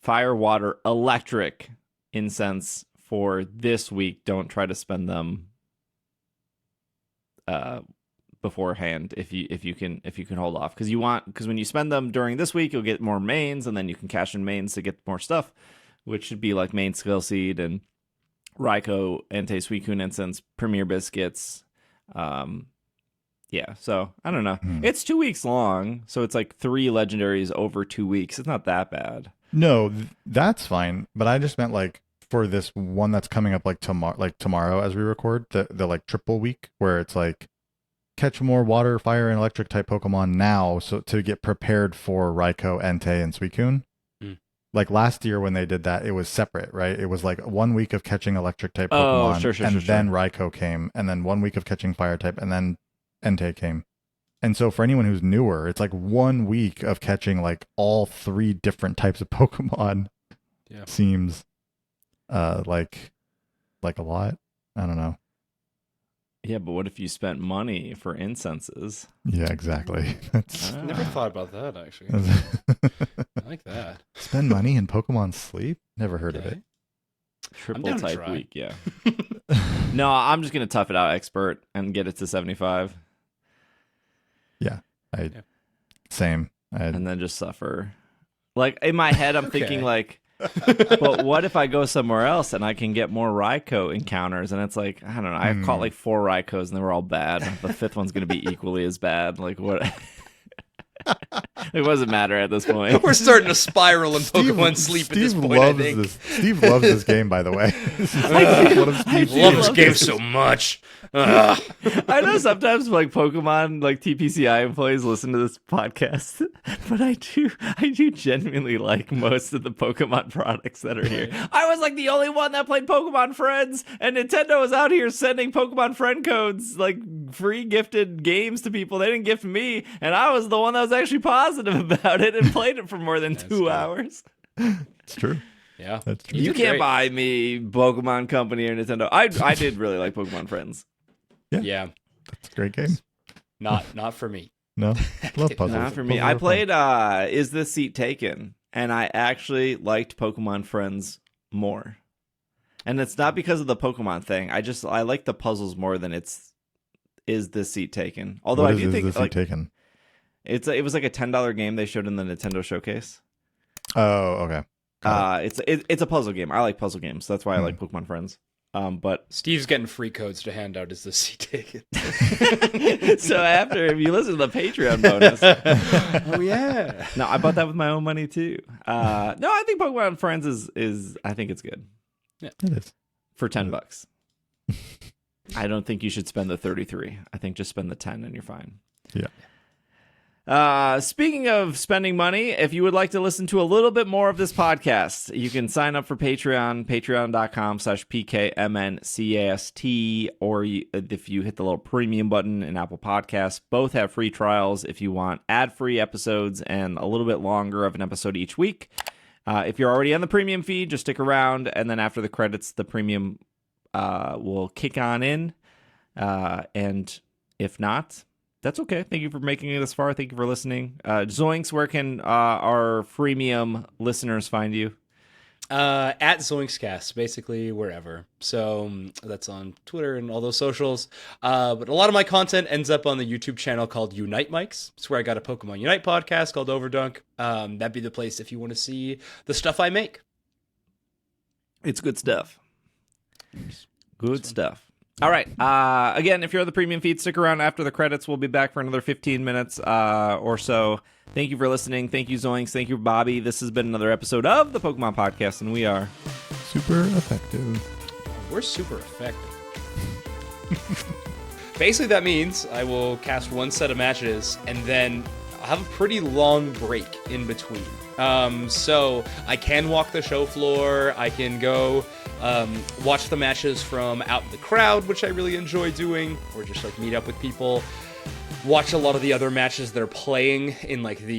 water, electric incense for this week. Don't try to spend them beforehand if you can hold off, because when you spend them during this week, you'll get more mains, and then you can cash in mains to get more stuff, which should be like main skill seed and Raikou, Entei, Suicune incense, Premier biscuits. So I don't know. It's 2 weeks long, so it's like 3 legendaries over 2 weeks. It's not that bad. No, that's fine. But I just meant like for this one that's coming up like tomorrow as we record, the like triple week where it's like catch more water, fire, and electric type Pokemon now, so to get prepared for Raikou, Entei, and Suicune. Like last year when they did that, it was separate, right? It was like 1 week of catching electric type Pokemon, then Raikou came, and then 1 week of catching fire type, and then Entei came. And so for anyone who's newer, it's like 1 week of catching like all 3 different types of Pokemon. Yeah. Seems like a lot. I don't know. Yeah, but what if you spent money for incenses? Yeah, exactly. Never thought about that, actually. I like that. Spend money in Pokemon Sleep? Never heard of it. Triple type week, yeah. No, I'm just going to tough it out expert and get it to 75. Yeah, same. And then just suffer. Like, in my head, I'm thinking like, but what if I go somewhere else and I can get more Raikou encounters? And it's like, I don't know. I've caught like 4 Raikous and they were all bad. The 5th one's going to be equally as bad. Like, what? It doesn't matter at this point. We're starting to spiral in Pokemon Sleep at this point, I think. Steve loves this game, by the way. I love this game so much. I know sometimes like Pokemon, like TPCI employees listen to this podcast, but I do genuinely like most of the Pokemon products that are here. I was like the only one that played Pokemon Friends, and Nintendo was out here sending Pokemon Friend codes, like free gifted games to people. They didn't gift me, and I was the one that was actually positive about it and played it for more than 2 hours. It's true. Yeah, that's true. You can't buy me Pokemon Company or Nintendo. I did really like Pokemon Friends. Yeah, that's a great game. Not for me. No, love puzzles. Not for me. I played Is This Seat Taken, and I actually liked Pokemon Friends more. And it's not because of the Pokemon thing. I like the puzzles more than it's is this seat taken? Although What I is do think this like taken? it was like a $10 game they showed in the Nintendo showcase. Oh, okay. It's a puzzle game. I like puzzle games. That's why I like Pokemon Friends. But Steve's getting free codes to hand out as the seat taken. so after, if you listen to the Patreon bonus, Oh yeah. no, I bought that with my own money too. No, I think Pokemon Friends is I think it's good It is. for $10. I don't think you should spend the 33. I think just spend the 10 and you're fine. Yeah. Speaking of spending money, if you would like to listen to a little bit more of this podcast, you can sign up for Patreon, patreon.com/PKMNcast, or if you hit the little premium button in Apple Podcasts, both have free trials if you want ad-free episodes and a little bit longer of an episode each week. If you're already on the premium feed, just stick around, and then after the credits, the premium will kick on in. And if not, that's okay. Thank you for making it this far. Thank you for listening. Zoinks, where can our freemium listeners find you? At ZoinksCast, basically wherever. So that's on Twitter and all those socials. But a lot of my content ends up on the YouTube channel called Unite Mics. It's where I got a Pokemon Unite podcast called Overdunk. That'd be the place if you want to see the stuff I make. It's good stuff. Good stuff. All right. Again, if you're on the premium feed, stick around after the credits. We'll be back for another 15 minutes or so. Thank you for listening. Thank you, Zoinks. Thank you, Bobby. This has been another episode of the Pokemon Podcast, and we are Super effective. We're super effective. Basically, that means I will cast one set of matches, and then I'll have a pretty long break in between. So I can walk the show floor. I can go watch the matches from out in the crowd, which I really enjoy doing, or just like meet up with people. Watch a lot of the other matches that are playing in like the